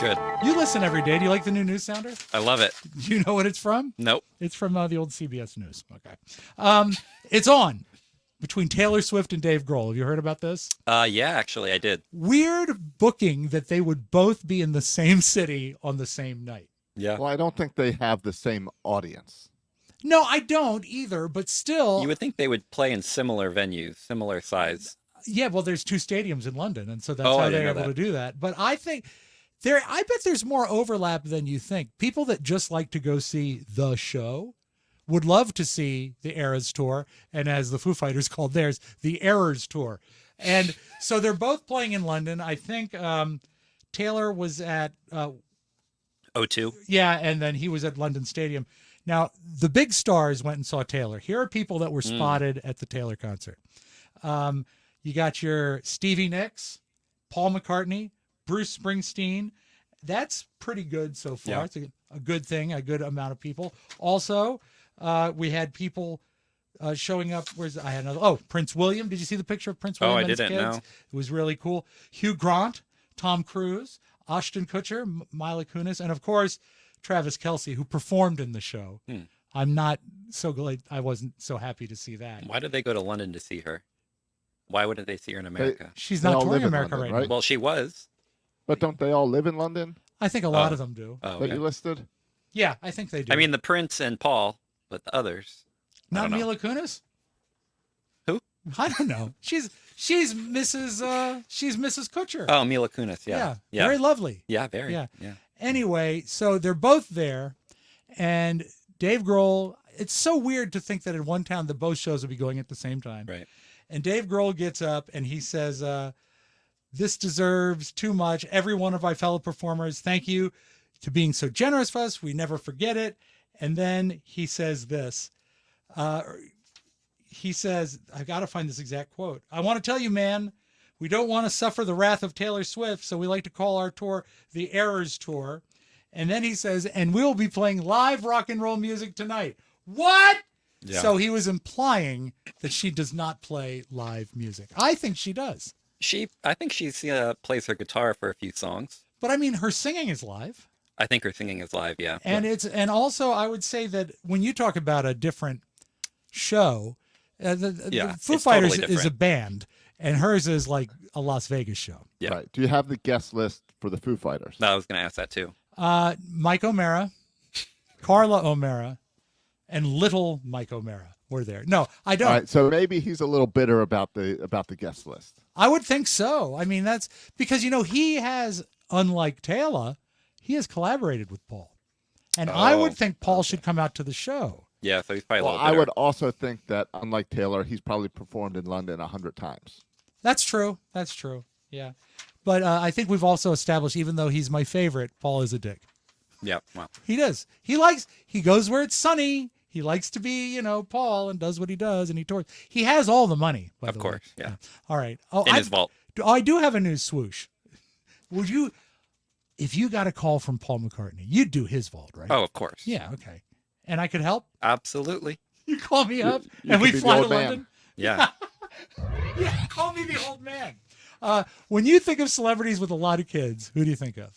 Good. You listen every day. Do you like the new news sounder? I love it. Do you know what it's from? Nope. It's from the old CBS News. Okay. It's on between Taylor Swift and Dave Grohl. Have you heard about this? Yeah, actually, I did. Weird booking that they would both be in the same city on the same night. Yeah. Well, I don't think they have the same audience. No, I don't either, but still. You would think they would play in similar venues, similar size. Yeah, well, there's 2 stadiums in London, and so that's Oh, how I didn't they're know able that. to do that. But I think I bet there's more overlap than you think. People that just like to go see the show would love to see the Eras Tour, and as the Foo Fighters called theirs, the Errors Tour. And so they're both playing in London. I think Taylor was at O2. yeah, and then he was at London Stadium. Now, the big stars went and saw Taylor. Here are people that were spotted at the Taylor concert. You got your Stevie Nicks, Paul McCartney, Bruce Springsteen. That's pretty good so far. Yeah. It's a good thing, a good amount of people. Also, we had people showing up. I had another. Oh, Prince William. Did you see the picture of Prince William and his didn't, kids? no. It was really cool. Hugh Grant, Tom Cruise, Ashton Kutcher, Mila Kunis, and of course, Travis Kelce, who performed in the show. I'm not so glad. I wasn't so happy to see that. Why did they go to London to see her? Why wouldn't they see her in America? She's They not all touring live in America London, right right? now. Well, she was. But don't they all live in London I think a lot of them do. Oh, that okay. you listed? Yeah, I think they do. I mean, the Prince and Paul, but the others. I not don't know. Mila Kunis. Who? I don't know. She's Mrs. Kutcher. Oh, Mila Kunis. Yeah. Yeah. Very lovely. Yeah, very. Yeah. Yeah. Anyway, so they're both there, and Dave Grohl. It's so weird to think that in one town that both shows will be going at the same time. Right. And Dave Grohl gets up and he says, "This deserves too much. Every one of my fellow performers, thank you to being so generous with us. We never forget it." And then he says this. He says, I got to find this exact quote. "I want to tell you, man, we don't want to suffer the wrath of Taylor Swift, so we like to call our tour the Errors Tour." And then he says, "And we'll be playing live rock and roll music tonight." What? Yeah. So he was implying that she does not play live music. I think she does. I think she plays her guitar for a few songs. But I mean, her singing is live. I think her singing is live. Yeah. And also I would say that when you talk about a different show, the Foo it's Fighters totally is a different. band and hers is like a Las Vegas show. Yeah. Right. Do you have the guest list for the Foo Fighters? No, I was going to ask that too. Mike O'Mara, Carla O'Mara, and little Mike O'Mara were there. No, I don't. All right. So maybe he's a little bitter about the guest list. I would think so. I mean, that's because, he has, unlike Taylor, he has collaborated with Paul. And I would think Paul should come out to the show. Yeah, so he's probably Well, a little I bitter. would also think that, unlike Taylor, he's probably performed in London 100 times. That's true. That's true. Yeah. But I think we've also established, even though he's my favorite, Paul is a dick. Yeah, well, He does. He goes where it's sunny. He likes to be, Paul, and does what he does, and he tours. He has all the money, by of the way. course, yeah. All right. Oh, In his vault. I do have a news swoosh. Would you, if you got a call from Paul McCartney, you'd do his vault, right? Oh, of course. Yeah, okay. And I could help? Absolutely. You call me up you and we could be the fly to old man. London? Yeah. Yeah, call me the old man. When you think of celebrities with a lot of kids, who do you think of?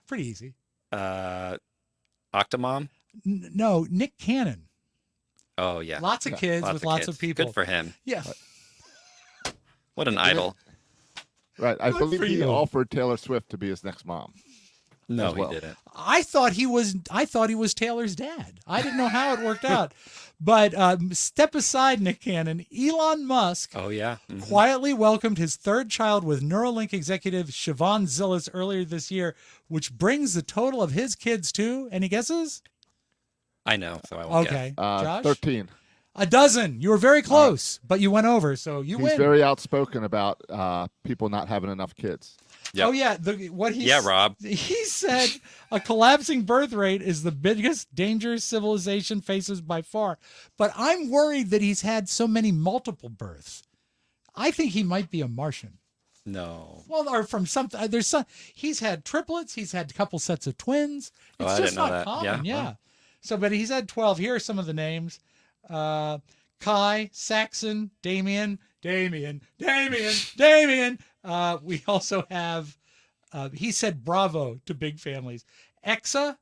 Pretty easy. Octomom? No, Nick Cannon. Oh, yeah. Lots of kids Lots with of lots kids. of people. Good for him. Yeah. What an idol. Right. I Good believe for he you. offered Taylor Swift to be his next mom. No, as well. he didn't. I thought he was Taylor's dad. I didn't know how it worked out. But step aside, Nick Cannon. Elon Musk Oh, yeah. quietly welcomed his third child with Neuralink executive Siobhan Zillis earlier this year, which brings the total of his kids to, any guesses? I know, so I won't Okay. guess. Josh? 13. A dozen. You were very close, but you went over, so you He's win. very outspoken about people not having enough kids. Yep. Oh, yeah. Rob. He said a collapsing birth rate is the biggest danger civilization faces by far. But I'm worried that he's had so many multiple births. I think he might be a Martian. No. Well, or from something. He's had triplets. He's had a couple sets of twins. Oh, It's I just didn't know not that. common. Yeah, Yeah. wow. So, but he's had 12. Here are some of the names. Kai, Saxon, Damien. We also have, he said bravo to big families. Exa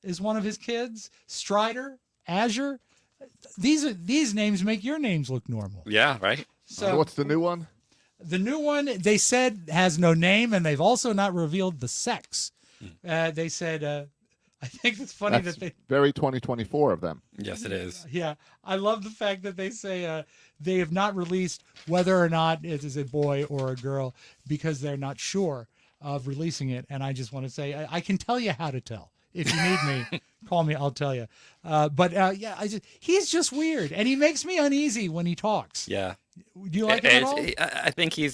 is one of his kids. Strider, Azure. These names make your names look normal. Yeah, right? So What's the new one? the new one, they said, has no name, and they've also not revealed the sex. They said, I think it's funny That's that they, very 2024 of them. Yes, it is. yeah, I love the fact that they say they have not released whether or not it is a boy or a girl because they're not sure of releasing it. And I just want to say, I can tell you how to tell. If you need me, call me. I'll tell you. He's just weird, and he makes me uneasy when he talks. Yeah. Do you like him at all? I think he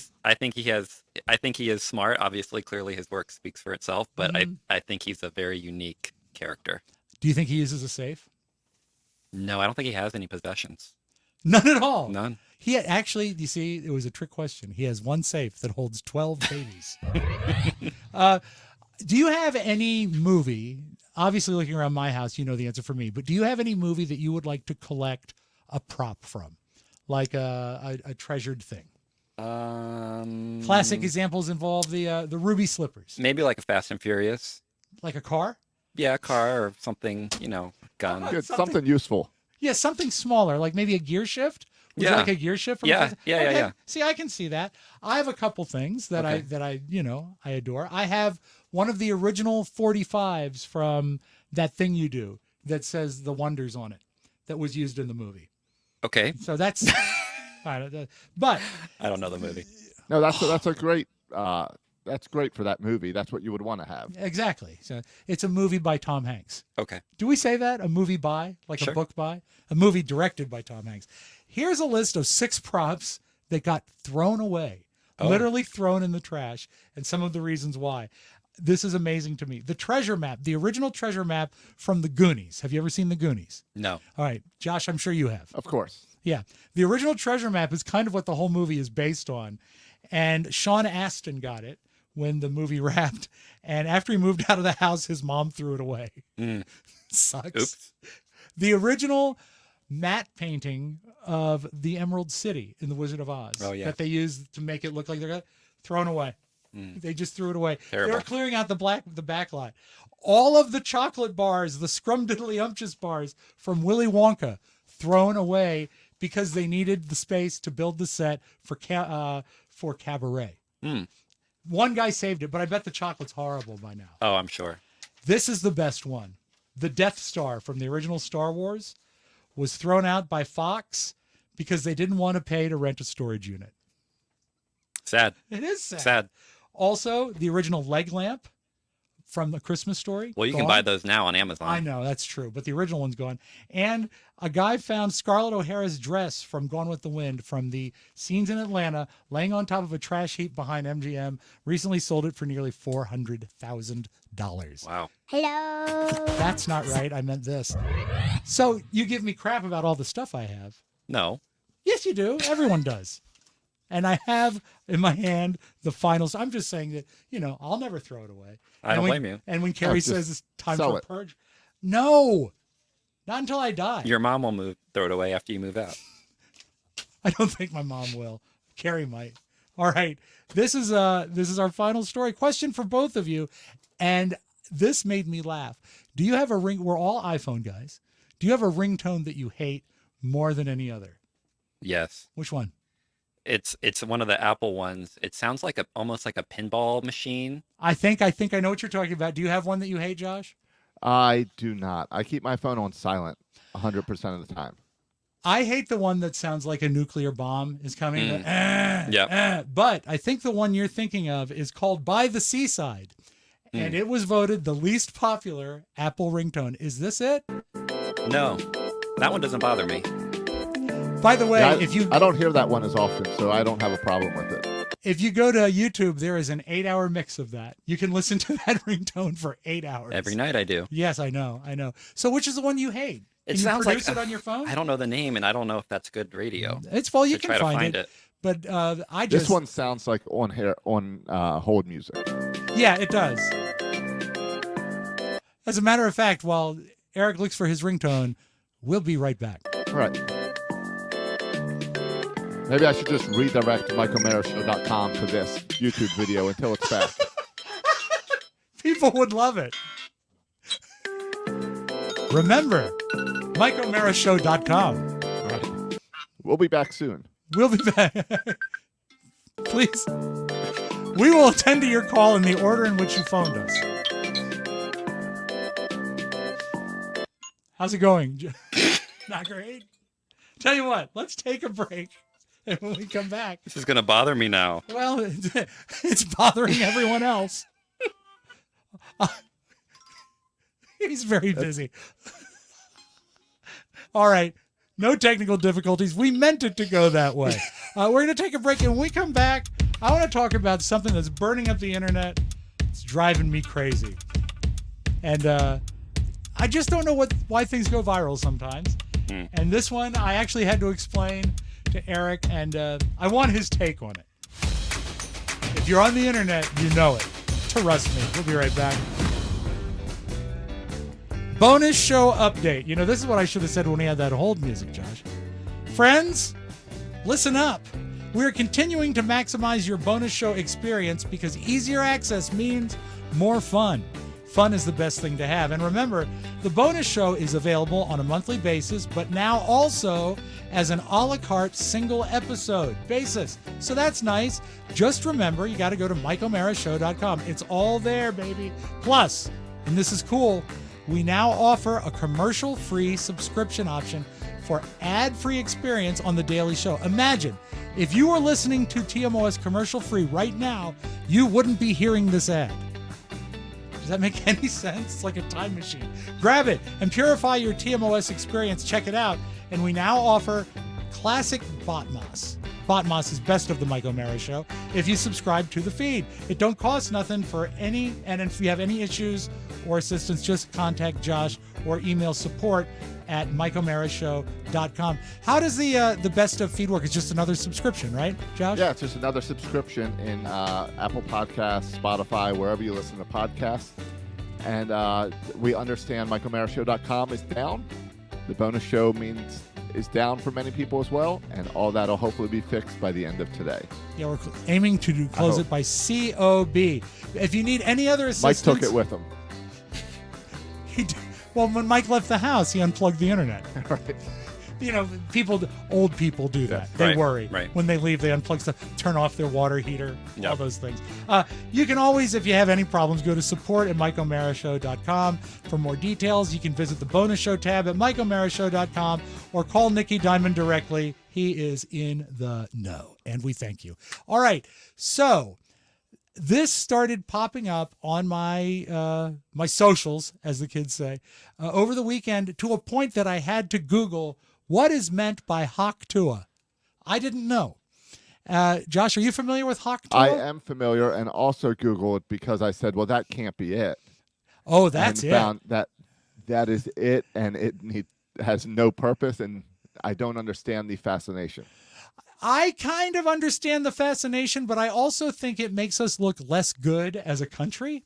is smart. Obviously, clearly his work speaks for itself, but I think he's a very unique character. Do you think he uses a safe? No, I don't think he has any possessions. None at all. None. He actually, you see, it was a trick question. He has one safe that holds 12 babies. Do you have any movie, obviously looking around my house, you know the answer for me, but do you have any movie that you would like to collect a prop from? Like a treasured thing? Classic examples involve the ruby slippers. Maybe like a Fast and Furious. Like a car? Yeah, a car or something, gun. Good, something useful. Yeah, something smaller, like maybe a gear shift. Would you Yeah. like a gear shift? From Yeah, Fast- yeah, Okay. yeah. See, I can see that. I have a couple things that Okay. I adore. I have one of the original 45s from That Thing You Do that says The Wonders on it that was used in the movie. Okay. So that's but I don't know the movie. No, that's a great. That's great for that movie. That's what you would want to have. exactly. So it's a movie by Tom Hanks. Okay. Do we say that? A movie by? Like a Sure. book by? A movie directed by Tom Hanks. Here's a list of 6 props that got thrown away, literally thrown in the trash, and some of the reasons why. This is amazing to me. The treasure map, the original treasure map from the Goonies. Have you ever seen the Goonies? No. All right. Josh, I'm sure you have. Of course. Yeah. The original treasure map is kind of what the whole movie is based on. And Sean Astin got it when the movie wrapped. And after he moved out of the house, his mom threw it away. Sucks. Oops. The original matte painting of the Emerald City in The Wizard of Oz that they used to make it look like they're thrown away. They just threw it away. Terrible. They were clearing out the back lot. All of the chocolate bars, the scrumdiddlyumptious bars from Willy Wonka, thrown away because they needed the space to build the set for Cabaret. One guy saved it, but I bet the chocolate's horrible by now. Oh, I'm sure. This is the best one. The Death Star from the original Star Wars was thrown out by Fox because they didn't want to pay to rent a storage unit. Sad. It is sad. Sad. Also, the original leg lamp from The Christmas Story. Well, you can gone. buy those now on Amazon. I know, that's true, but the original one's gone. And a guy found Scarlett O'Hara's dress from Gone with the Wind from the scenes in Atlanta laying on top of a trash heap behind MGM. Recently sold it for nearly $400,000. Wow. Hello. That's not right. I meant this. So you give me crap about all the stuff I have. No. Yes, you do. Everyone does. And I have in my hand the finals. I'm just saying that, I'll never throw it away. I don't blame you. And when Carrie just says it's time sell for a it. purge, no, not until I die. Your mom will throw it away after you move out. I don't think my mom will. Carrie might. All right. This is our final story. Question for both of you. And this made me laugh. Do you have a ring? We're all iPhone guys. Do you have a ringtone that you hate more than any other? Yes. Which one? It's one of the Apple ones. It sounds like almost like a pinball machine. I think I know what you're talking about. Do you have one that you hate, Josh? I do not. I keep my phone on silent 100% of the time. I hate the one that sounds like a nuclear bomb is coming. Yep. But I think the one you're thinking of is called By the Seaside. And it was voted the least popular Apple ringtone. Is this it? No, that one doesn't bother me. By the way, Yeah, I don't hear that one as often, so I don't have a problem with it. if you go to YouTube, there is an 8-hour mix of that. You can listen to that ringtone for 8 hours. Every night I do. Yes, I know. So which is the one you hate? It Can you sounds produce like it on your phone? I don't know the name, and I don't know if that's good radio. It's well, you to can try to find it. But This one sounds like on hold music. Yeah, it does. As a matter of fact, while Eric looks for his ringtone, we'll be right back. All right. Maybe I should just redirect MichaelMarashow.com to this YouTube video until it's back. People would love it. Remember, MichaelMarashow.com. All right. We'll be back soon. We'll be back. Please. We will attend to your call in the order in which you phoned us. How's it going? Not great. Tell you what, let's take a break. And when we come back, This is gonna bother me now. well, it's bothering everyone else. He's very busy. All right. No technical difficulties. We meant it to go that way. We're going to take a break. And when we come back, I want to talk about something that's burning up the internet. It's driving me crazy. And I just don't know why things go viral sometimes. And this one, I actually had to explain to Eric, and I want his take on it. If you're on the internet, you know it. Trust me. We'll be right back. Bonus show update. You know, this is what I should have said when we had that hold music, Josh. Friends, listen up. We're continuing to maximize your bonus show experience because easier access means more fun. Fun is the best thing to have. And remember, the bonus show is available on a monthly basis, but now also as an a la carte single episode basis. So that's nice. Just remember, you got to go to MichaelMarashow.com. It's all there, baby. Plus, and this is cool, we now offer a commercial-free subscription option for ad-free experience on The Daily Show. Imagine, if you were listening to TMOS commercial-free right now, you wouldn't be hearing this ad. Does that make any sense? It's like a time machine. Grab it and purify your TMOS experience. Check it out. And we now offer classic Botmoss. Botmoss is best of the Mike O'Mara Show if you subscribe to the feed. It don't cost nothing for any, and if you have any issues or assistance, just contact Josh or email support at MikeO'MaraShow.com. How does the best of feed work? It's just another subscription, right, Josh? Yeah, it's just another subscription in Apple Podcasts, Spotify, wherever you listen to podcasts. And we understand MikeO'MaraShow.com is down. The bonus show is down for many people as well, and all that will hopefully be fixed by the end of today. Yeah, we're aiming to close it by COB. If you need any other assistance... Mike took it with him. Well, when Mike left the house, he unplugged the internet. Right. You know, old people do that. They worry. Right. When they leave, they unplug stuff, turn off their water heater, all Yep. those things. You can always, if you have any problems, go to support at MikeO'MaraShow.com. For more details, you can visit the bonus show tab at MikeO'MaraShow.com or call Nicky Diamond directly. He is in the know, and we thank you. All right, so this started popping up on my my socials, as the kids say, over the weekend to a point that I had to Google what is meant by Hawk Tuah. I didn't know. Josh, are you familiar with Hawk Tuah? I am familiar, and also Googled it because I said, well, that can't be it. Oh, that's and it. Found that is it, and it has no purpose, and I don't understand the fascination. I kind of understand the fascination, but I also think it makes us look less good as a country.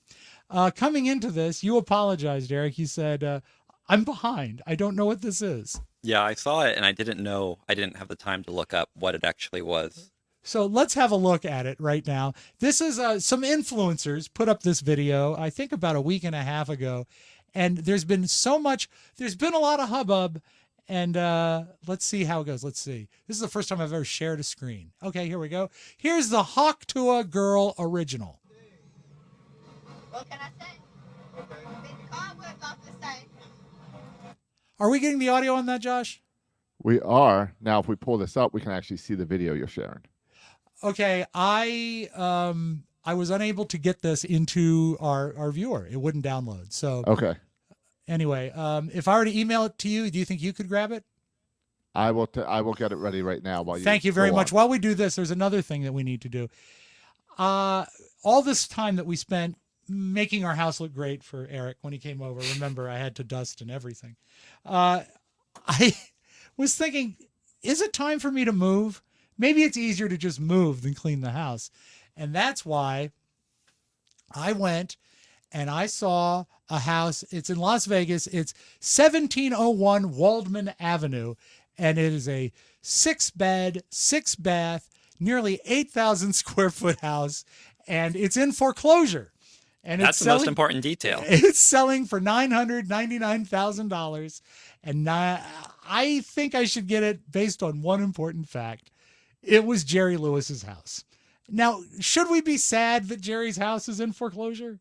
Coming into this, you apologized, Eric. You said, I'm behind. I don't know what this is. Yeah, I saw it, and I didn't know. I didn't have the time to look up what it actually was. So let's have a look at it right now. This is some influencers put up this video, I think about a week and a half ago. And there's been a lot of hubbub And let's see how it goes. Let's see. This is the first time I've ever shared a screen. Okay, here we go. Here's the Hawk Tuah Girl original. What can I say? Big cobwebs off the side. Are we getting the audio on that, Josh? We are. Now, if we pull this up, we can actually see the video you're sharing. Okay, I was unable to get this into our viewer. It wouldn't download. So Okay. anyway, if I were to email it to you, do you think you could grab it? I will get it ready right now while you Thank you very go much. on. While we do this, there's another thing that we need to do. All this time that we spent making our house look great for Eric when he came over, remember I had to dust and everything. I was thinking, is it time for me to move? Maybe it's easier to just move than clean the house. And that's why I went and I saw a house. It's in Las Vegas. It's 1701 Waldman Avenue. And it is a 6-bed, 6-bath, nearly 8,000 square foot house. And it's in foreclosure. And That's the most important detail. It's selling for $999,000. And I think I should get it based on one important fact. It was Jerry Lewis's house. Now, should we be sad that Jerry's house is in foreclosure?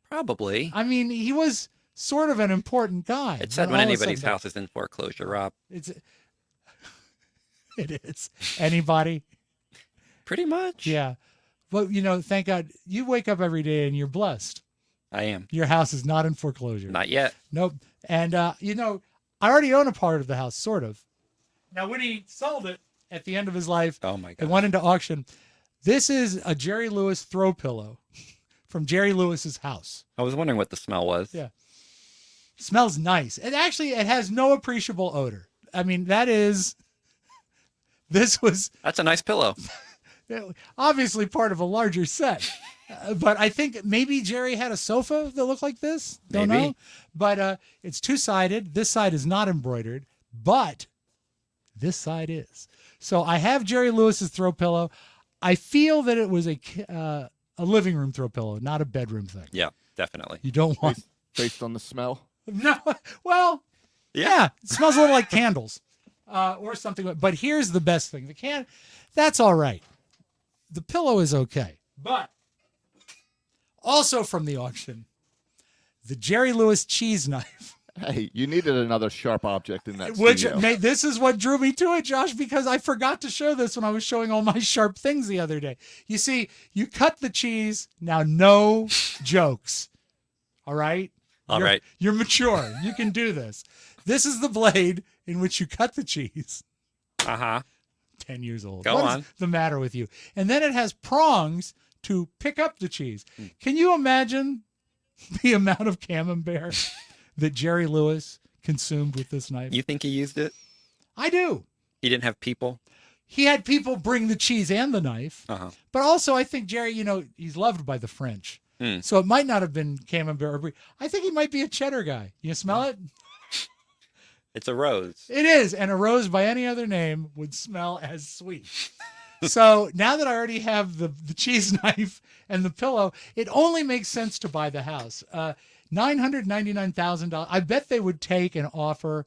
Probably. I mean, he was sort of an important guy. It's sad but when all of a anybody's sudden- house is in foreclosure, Rob. It is. Anybody? Pretty much. Yeah. But, thank God you wake up every day and you're blessed. I am. Your house is not in foreclosure. Not yet. Nope. And, I already own a part of the house, sort of. Now, when he sold it at the end of his life, Oh my it God. went into auction. This is a Jerry Lewis throw pillow from Jerry Lewis's house. I was wondering what the smell was. Yeah. Smells nice. It has no appreciable odor. I mean, this was That's a nice pillow. obviously part of a larger set. But I think maybe Jerry had a sofa that looked like this. Don't Maybe. know. But it's two-sided. This side is not embroidered, but this side is. So I have Jerry Lewis's throw pillow. I feel that it was a living room throw pillow, not a bedroom thing. Yeah, definitely. You don't want Based on the smell. no. Well, yeah, it smells a little like candles, or something. But here's the best thing: that's all right. The pillow is okay, but also from the auction, the Jerry Lewis cheese knife. Hey, you needed another sharp object in that Which studio. this is what drew me to it, Josh, because I forgot to show this when I was showing all my sharp things the other day. You see, you cut the cheese. Now, no jokes. All right? All right. You're mature. You can do this. This is the blade in which you cut the cheese. Uh-huh. 10 years old. Go What on. is the matter with you? And then it has prongs to pick up the cheese. Can you imagine the amount of camembert that Jerry Lewis consumed with this knife? You think he used it? I do. He didn't have people? He had people bring the cheese and the knife. Uh-huh. But also, I think Jerry, he's loved by the French. Mm. So it might not have been camembert or brie. I think he might be a cheddar guy. You smell it? It's a rose. It is. And a rose by any other name would smell as sweet. So now that I already have the cheese knife and the pillow, it only makes sense to buy the house. $999,000. I bet they would take an offer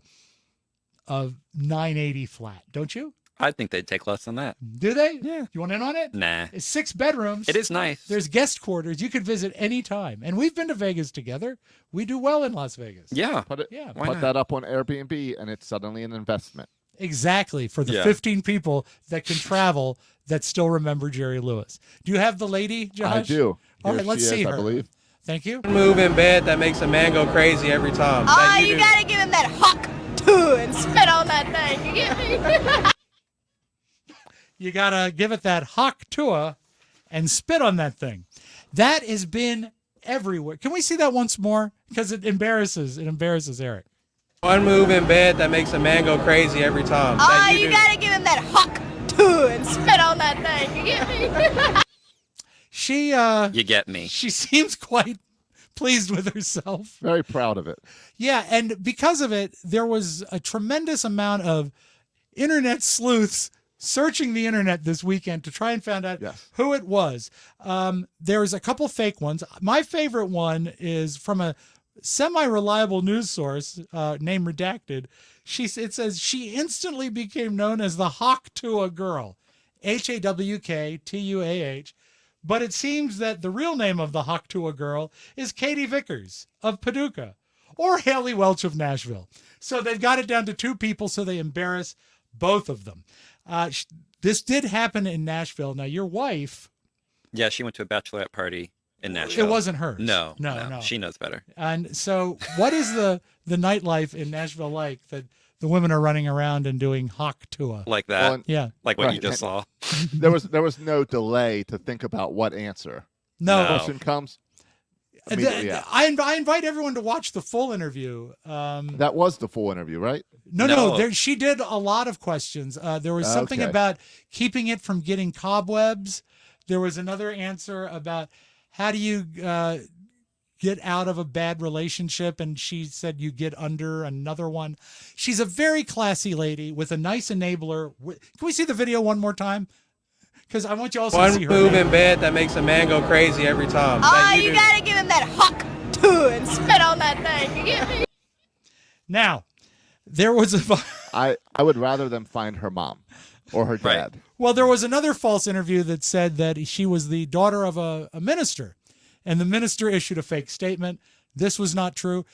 of $980 flat. Don't you? I think they'd take less than that. Do they? Yeah. You want in on it? Nah. It's 6 bedrooms. It is nice. There's guest quarters. You could visit anytime. And we've been to Vegas together. We do well in Las Vegas. Yeah. Put Yeah. Why put not? that up on Airbnb, and it's suddenly an investment. Exactly. For the Yeah. 15 people that can travel that still remember Jerry Lewis. Do you have the lady, Josh? I do. All Here right, let's she see is, her. I believe. Thank you. Move in bed that makes a man go crazy every time. Oh, That you do. gotta give him that hawk too and spit on that thing. You get me? You got to give it that Hawk Tuah and spit on that thing. That has been everywhere. Can we see that once more? Because it embarrasses Eric. One move in bed that makes a man go crazy every time. Oh, That you do. gotta give him that hawk too and spit on that thing. You get me? You get me. She seems quite pleased with herself. Very proud of it. Yeah, and because of it, there was a tremendous amount of internet sleuths searching the internet this weekend to try and find out Yes. who it was. There's a couple fake ones. My favorite one is from a semi-reliable news source, name redacted, it says she instantly became known as the Tuah girl, Hawktuah. But it seems that the real name of the Tuah girl is Katie Vickers of Paducah or Haley Welch of Nashville. So they've got it down to two people, so they embarrass both of them. This did happen in Nashville. Now, your wife... Yeah, she went to a bachelorette party in Nashville. It wasn't hers. No. No. She knows better. And so what is the nightlife in Nashville like that the women are running around and doing Tuah? Like that? Well, yeah. Like what you just saw? There was no delay to think about what answer. No. Question comes. Immediately after. I invite everyone to watch the full interview. That was the full interview, right? No. She did a lot of questions. There was something about keeping it from getting cobwebs. There was another answer about how do you get out of a bad relationship, and she said you get under another one. She's a very classy lady with a nice enabler. Can we see the video one more time? Because I want you also to see her. One move in bed that makes a man go crazy every time. Oh, you gotta give him that Tuah and spit on that thing. You get me? Now, there was I would rather them find her mom or her dad. Right. Well, there was another false interview that said that she was the daughter of a minister, and the minister issued a fake statement. This was not true.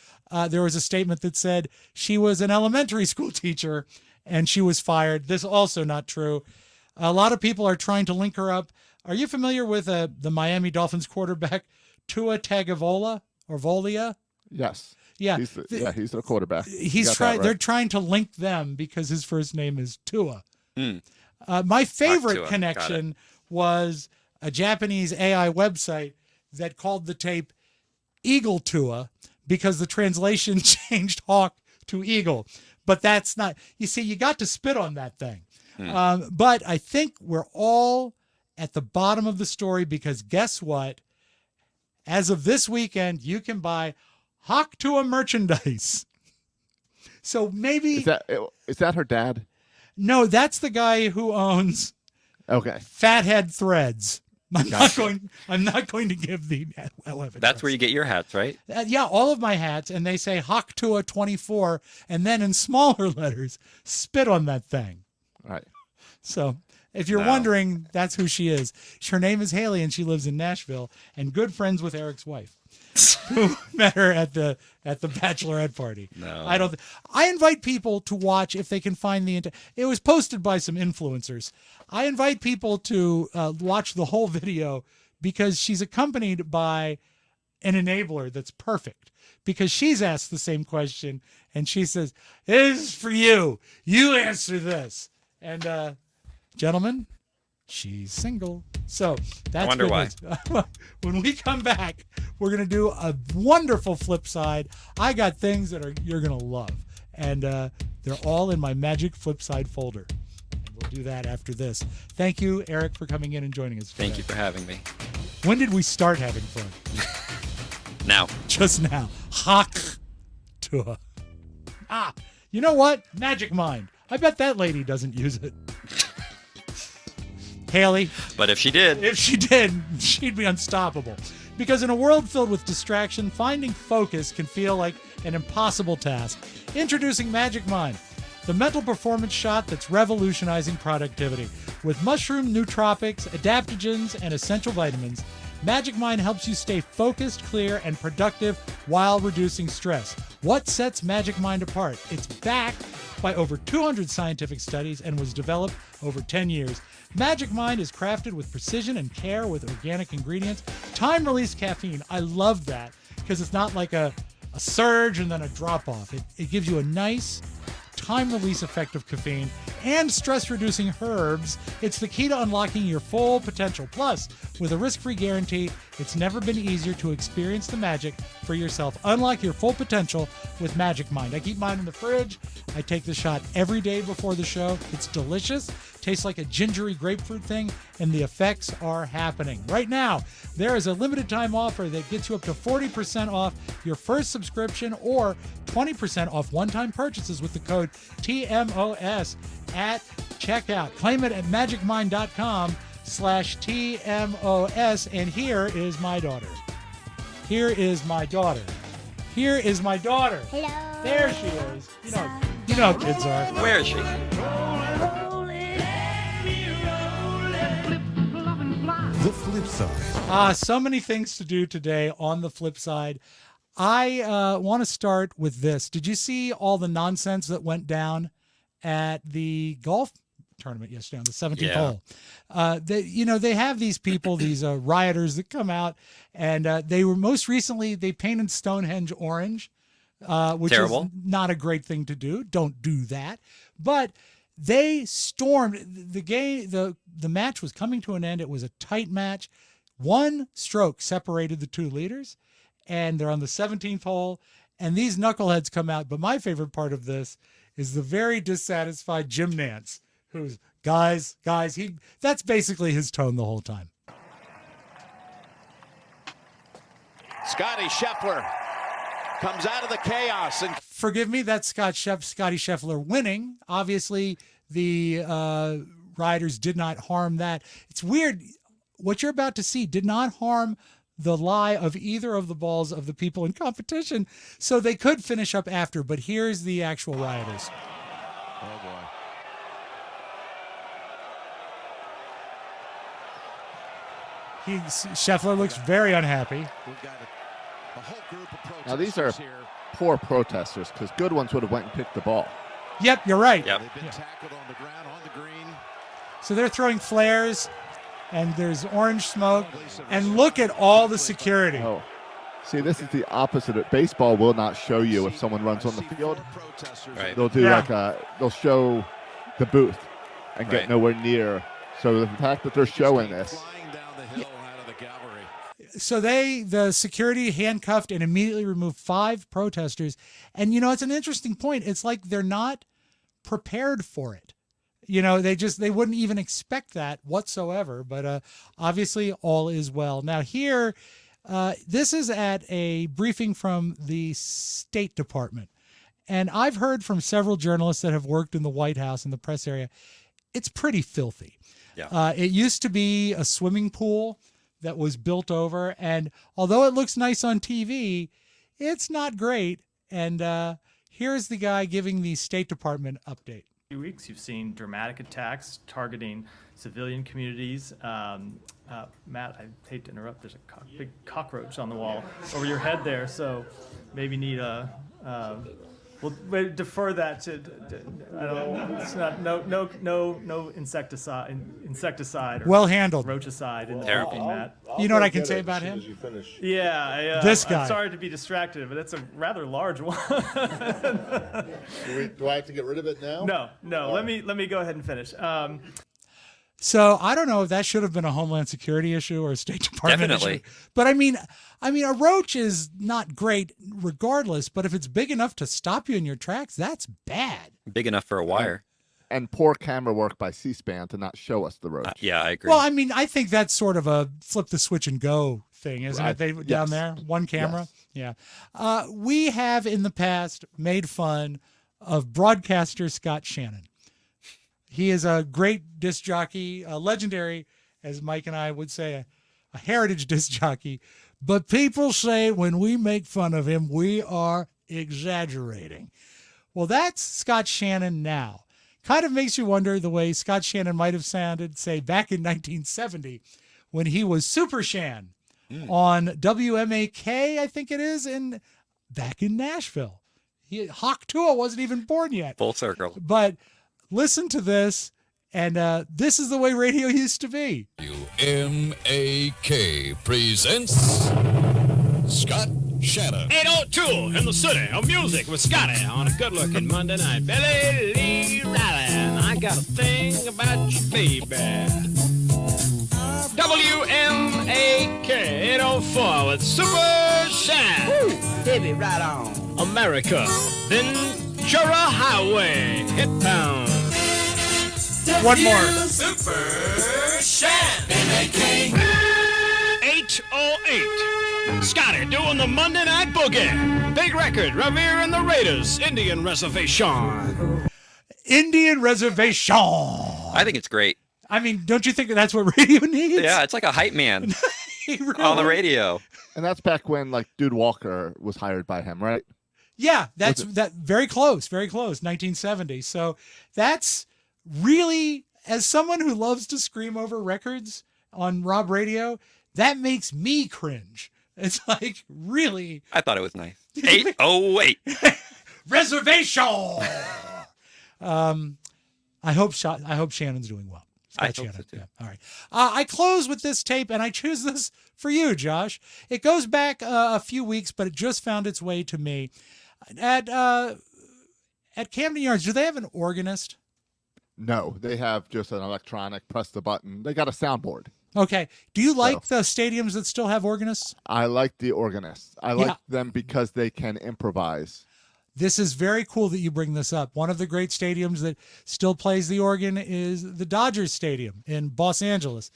There was a statement that said she was an elementary school teacher and she was fired. This also not true. A lot of people are trying to link her up. Are you familiar with the Miami Dolphins quarterback, Tuah Tagovailoa or Volia? Yes. Yeah. He's the quarterback. He's trying. Right. They're trying to link them because his first name is Tuah. My favorite connection was a Japanese AI website that called the tape Eagle Tuah because the translation changed hawk to eagle. But that's not, you see, you got to spit on that thing. But I think we're all at the bottom of the story because guess what? As of this weekend, you can buy Tuah merchandise. So maybe... Is that her dad? No, that's the guy who owns Fathead Threads. I'm not going to give the address. That's where you get your hats, right? Yeah, all of my hats, and they say Tuah 24, and then in smaller letters, spit on that thing. Right. So if you're wondering, that's who she is. Her name is Haley, and she lives in Nashville, and good friends with Eric's wife, who met her at the bachelorette party. No, I invite people to watch if they can find it was posted by some influencers. I invite people to watch the whole video because she's accompanied by an enabler that's perfect because she's asked the same question and she says, "This is for you. You answer this." And gentlemen, she's single. So that's I wonder why. When we come back, we're going to do a wonderful flip side. I got things that you're going to love. And they're all in my magic flip side folder. And we'll do that after this. Thank you, Eric, for coming in and joining us today. Thank you for having me. When did we start having fun? Now. Just now. Tuah. You know what? Magic Mind. I bet that lady doesn't use it. Haley. But if she did, she'd be unstoppable. Because in a world filled with distraction, finding focus can feel like an impossible task. Introducing Magic Mind, the mental performance shot that's revolutionizing productivity. With mushroom nootropics, adaptogens, and essential vitamins, Magic Mind helps you stay focused, clear, and productive while reducing stress. What sets Magic Mind apart? It's backed by over 200 scientific studies and was developed over 10 years. Magic Mind is crafted with precision and care with organic ingredients. Time-release caffeine. I love that because it's not like a surge and then a drop-off. It gives you a nice time-release effect of caffeine and stress-reducing herbs. It's the key to unlocking your full potential. Plus, with a risk-free guarantee, it's never been easier to experience the magic for yourself. Unlock your full potential with Magic Mind. I keep mine in the fridge. I take the shot every day before the show. It's delicious. Tastes like a gingery grapefruit thing, and the effects are happening. Right now, there is a limited time offer that gets you up to 40% off your first subscription or 20% off one-time purchases with the code TMOS at checkout. Claim it at magicmind.com/TMOS. And here is my daughter. Here is my daughter. Hello. There she is. You know how kids are. Where is she? The flip side. So many things to do today on the flip side. I want to start with this. Did you see all the nonsense that went down at the golf tournament yesterday on the 17th hole? They have these people, these rioters that come out, and they were most recently, they painted Stonehenge orange, which Terrible. is not a great thing to do. Don't do that. But they stormed the game. The match was coming to an end. It was a tight match. One stroke separated the two leaders, and they're on the 17th hole, and these knuckleheads come out. But my favorite part of this is the very dissatisfied Jim Nance, who's, guys, that's basically his tone the whole time. Scotty Scheffler comes out of the chaos and Forgive me, that's Scotty Scheffler winning. Obviously, the riders did not harm that. It's weird. What you're about to see did not harm the lie of either of the balls of the people in competition, so they could finish up after. But here's the actual rioters. oh boy. Scheffler looks very unhappy. We've got a whole group of protesters Now these are here. poor protesters because good ones would have went and picked the ball. Yep, you're right. Yep. They've been tackled on the ground, on the green. So they're throwing flares, and there's orange smoke, and look at all the security. Oh, see, this is the opposite. Baseball will not show you if someone runs on the field. Right. They'll do they'll show the booth and get Right. nowhere near. So the fact that they're showing this, Flying down the hill out of the gallery. So the security handcuffed and immediately removed 5 protesters. And, it's an interesting point. It's like they're not prepared for it. They wouldn't even expect that whatsoever. But obviously all is well. Now here, this is at a briefing from the State Department. And I've heard from several journalists that have worked in the White House in the press area. It's pretty filthy. Yeah. It used to be a swimming pool that was built over, and although it looks nice on TV, it's not great. And here's the guy giving the State Department update. Few weeks, you've seen dramatic attacks targeting civilian communities. Matt, I hate to interrupt. There's a big cockroach on the wall over your head there, so maybe need a. We'll defer that to I don't know. It's not no insecticide or Well handled. roachicide in the Terrible. briefing, Matt. You know what I can say about him? Yeah, This guy. I'm sorry to be distracted, but it's a rather large one. Do I have to get rid of it now? No. Let me go ahead and finish. So I don't know if that should have been a Homeland Security issue or a State Department Definitely. issue. But I mean, a roach is not great regardless, but if it's big enough to stop you in your tracks, that's bad. Big enough for a wire. and poor camera work by C-SPAN to not show us the roach. Yeah, I agree. Well, I mean, I think that's sort of a flip the switch and go thing, isn't it? They down there, one camera. Yes. Yeah. We have in the past made fun of broadcaster Scott Shannon. He is a great disc jockey, a legendary, as Mike and I would say, a heritage disc jockey. But people say when we make fun of him, we are exaggerating. Well, that's Scott Shannon now. Kind of makes you wonder the way Scott Shannon might have sounded, say, back in 1970 when he was Super Shan on WMAK, I think it is, back in Nashville. Hawk Tuah wasn't even born yet. Full circle. But listen to this, and this is the way radio used to be. WMAK presents Scott Shannon. 802 in the city of music with Scotty on a good-looking Monday night. Billy Lee Riley, I got a thing about you, baby. WMAK 804 with Super Shine. Woo, baby, right on. America, Ventura Highway, hit pound. One more. Super Shine. 808. Scotty doing the Monday Night Boogie. Big record, Revere and the Raiders, Indian Reservation. Indian Reservation. I think it's great. I mean, don't you think that's what radio needs? Yeah, it's like a hype man. Really? On the radio. And that's back when like Dude Walker was hired by him, right? Yeah, that's very close, 1970. So that's really, as someone who loves to scream over records on Rob Radio, that makes me cringe. It's like, really. I thought it was nice. 808. Reservation. I hope Shannon's doing well. I hope so too. Yeah. All right. I close with this tape, and I choose this for you, Josh. It goes back a few weeks, but it just found its way to me. At Camden Yards, do they have an organist? No, they have just an electronic, press the button. They got a soundboard. Okay. Do you like the stadiums that still have organists? I like the organists. I like them because they can improvise. This is very cool that you bring this up. One of the great stadiums that still plays the organ is the Dodgers Stadium in Los Angeles.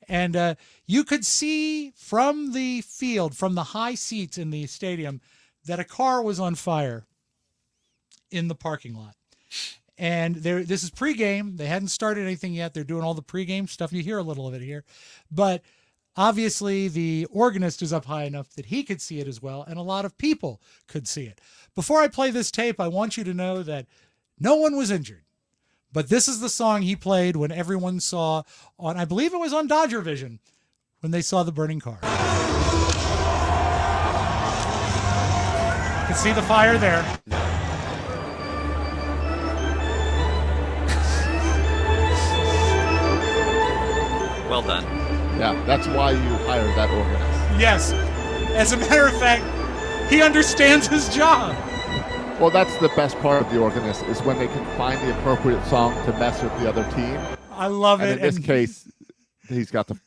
And you could see from the field, from the high seats in the stadium, that a car was on fire in the parking lot. And this is pregame. They hadn't started anything yet. They're doing all the pregame stuff. You hear a little of it here. But obviously the organist is up high enough that he could see it as well, and a lot of people could see it. Before I play this tape, I want you to know that no one was injured. But this is the song he played when everyone saw on, I believe it was on Dodger Vision, when they saw the burning car. You can see the fire there. Well done. Yeah, that's why you hired that organist. Yes. As a matter of fact, he understands his job. Well, that's the best part of the organist, is when they can find the appropriate song to mess with the other team. I love it. In this case, he's got the...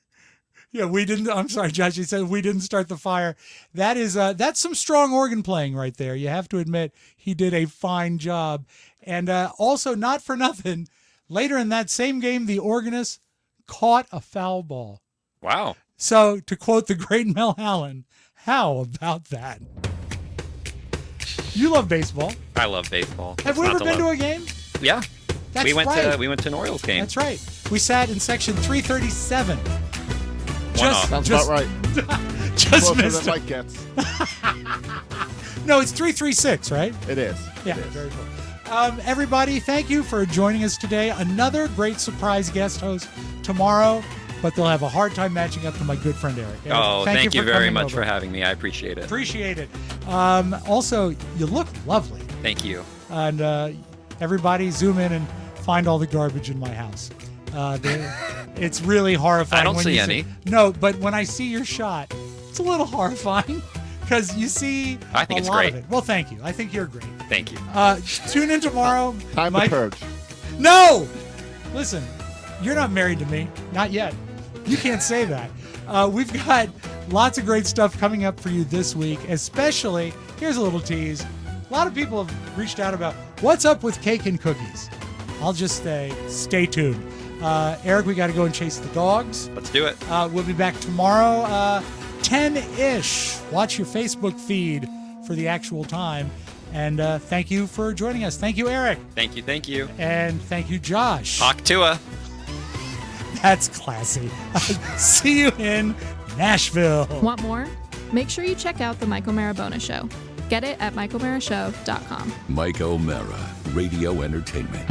Yeah, I'm sorry, Josh. He said we didn't start the fire. That is, that's some strong organ playing right there. You have to admit he did a fine job. And also, not for nothing, later in that same game, the organist caught a foul ball. Wow. So, to quote the great Mel Allen, how about that? You love baseball. I love baseball. Have we ever been to a game? Yeah. That's we went right. to an Orioles game. That's right. We sat in section 337. Sounds about right. Just Closer missed than it. Mike gets. No, it's 336, right? It is. Yeah, It is. very cool. Everybody, thank you for joining us today. Another great surprise guest host tomorrow, but they'll have a hard time matching up to my good friend Eric. Thank you for very coming much over. for having me. I appreciate it. Appreciate it. Also, you look lovely. Thank you. And everybody, zoom in and find all the garbage in my house. It's really horrifying. I don't when see you any. No, but when I see your shot, it's a little horrifying because you see I think a it's lot great. of it. Well, thank you. I think you're great. Thank you. Tune in tomorrow. Time to purge. No! Listen, you're not married to me. Not yet. You can't say that. We've got lots of great stuff coming up for you this week, especially, here's a little tease. A lot of people have reached out about what's up with cake and cookies. I'll just say, stay tuned. Eric, we got to go and chase the dogs. Let's do it. We'll be back tomorrow, 10-ish. Watch your Facebook feed for the actual time. And thank you for joining us. Thank you, Eric. Thank you. Thank you. And thank you, Josh. Hawk Tuah. That's classy. See you in Nashville. Want more? Make sure you check out The Mike O'Mara Bonus Show. Get it at MikeO'MaraShow.com. Mike O'Mara, Radio Entertainment.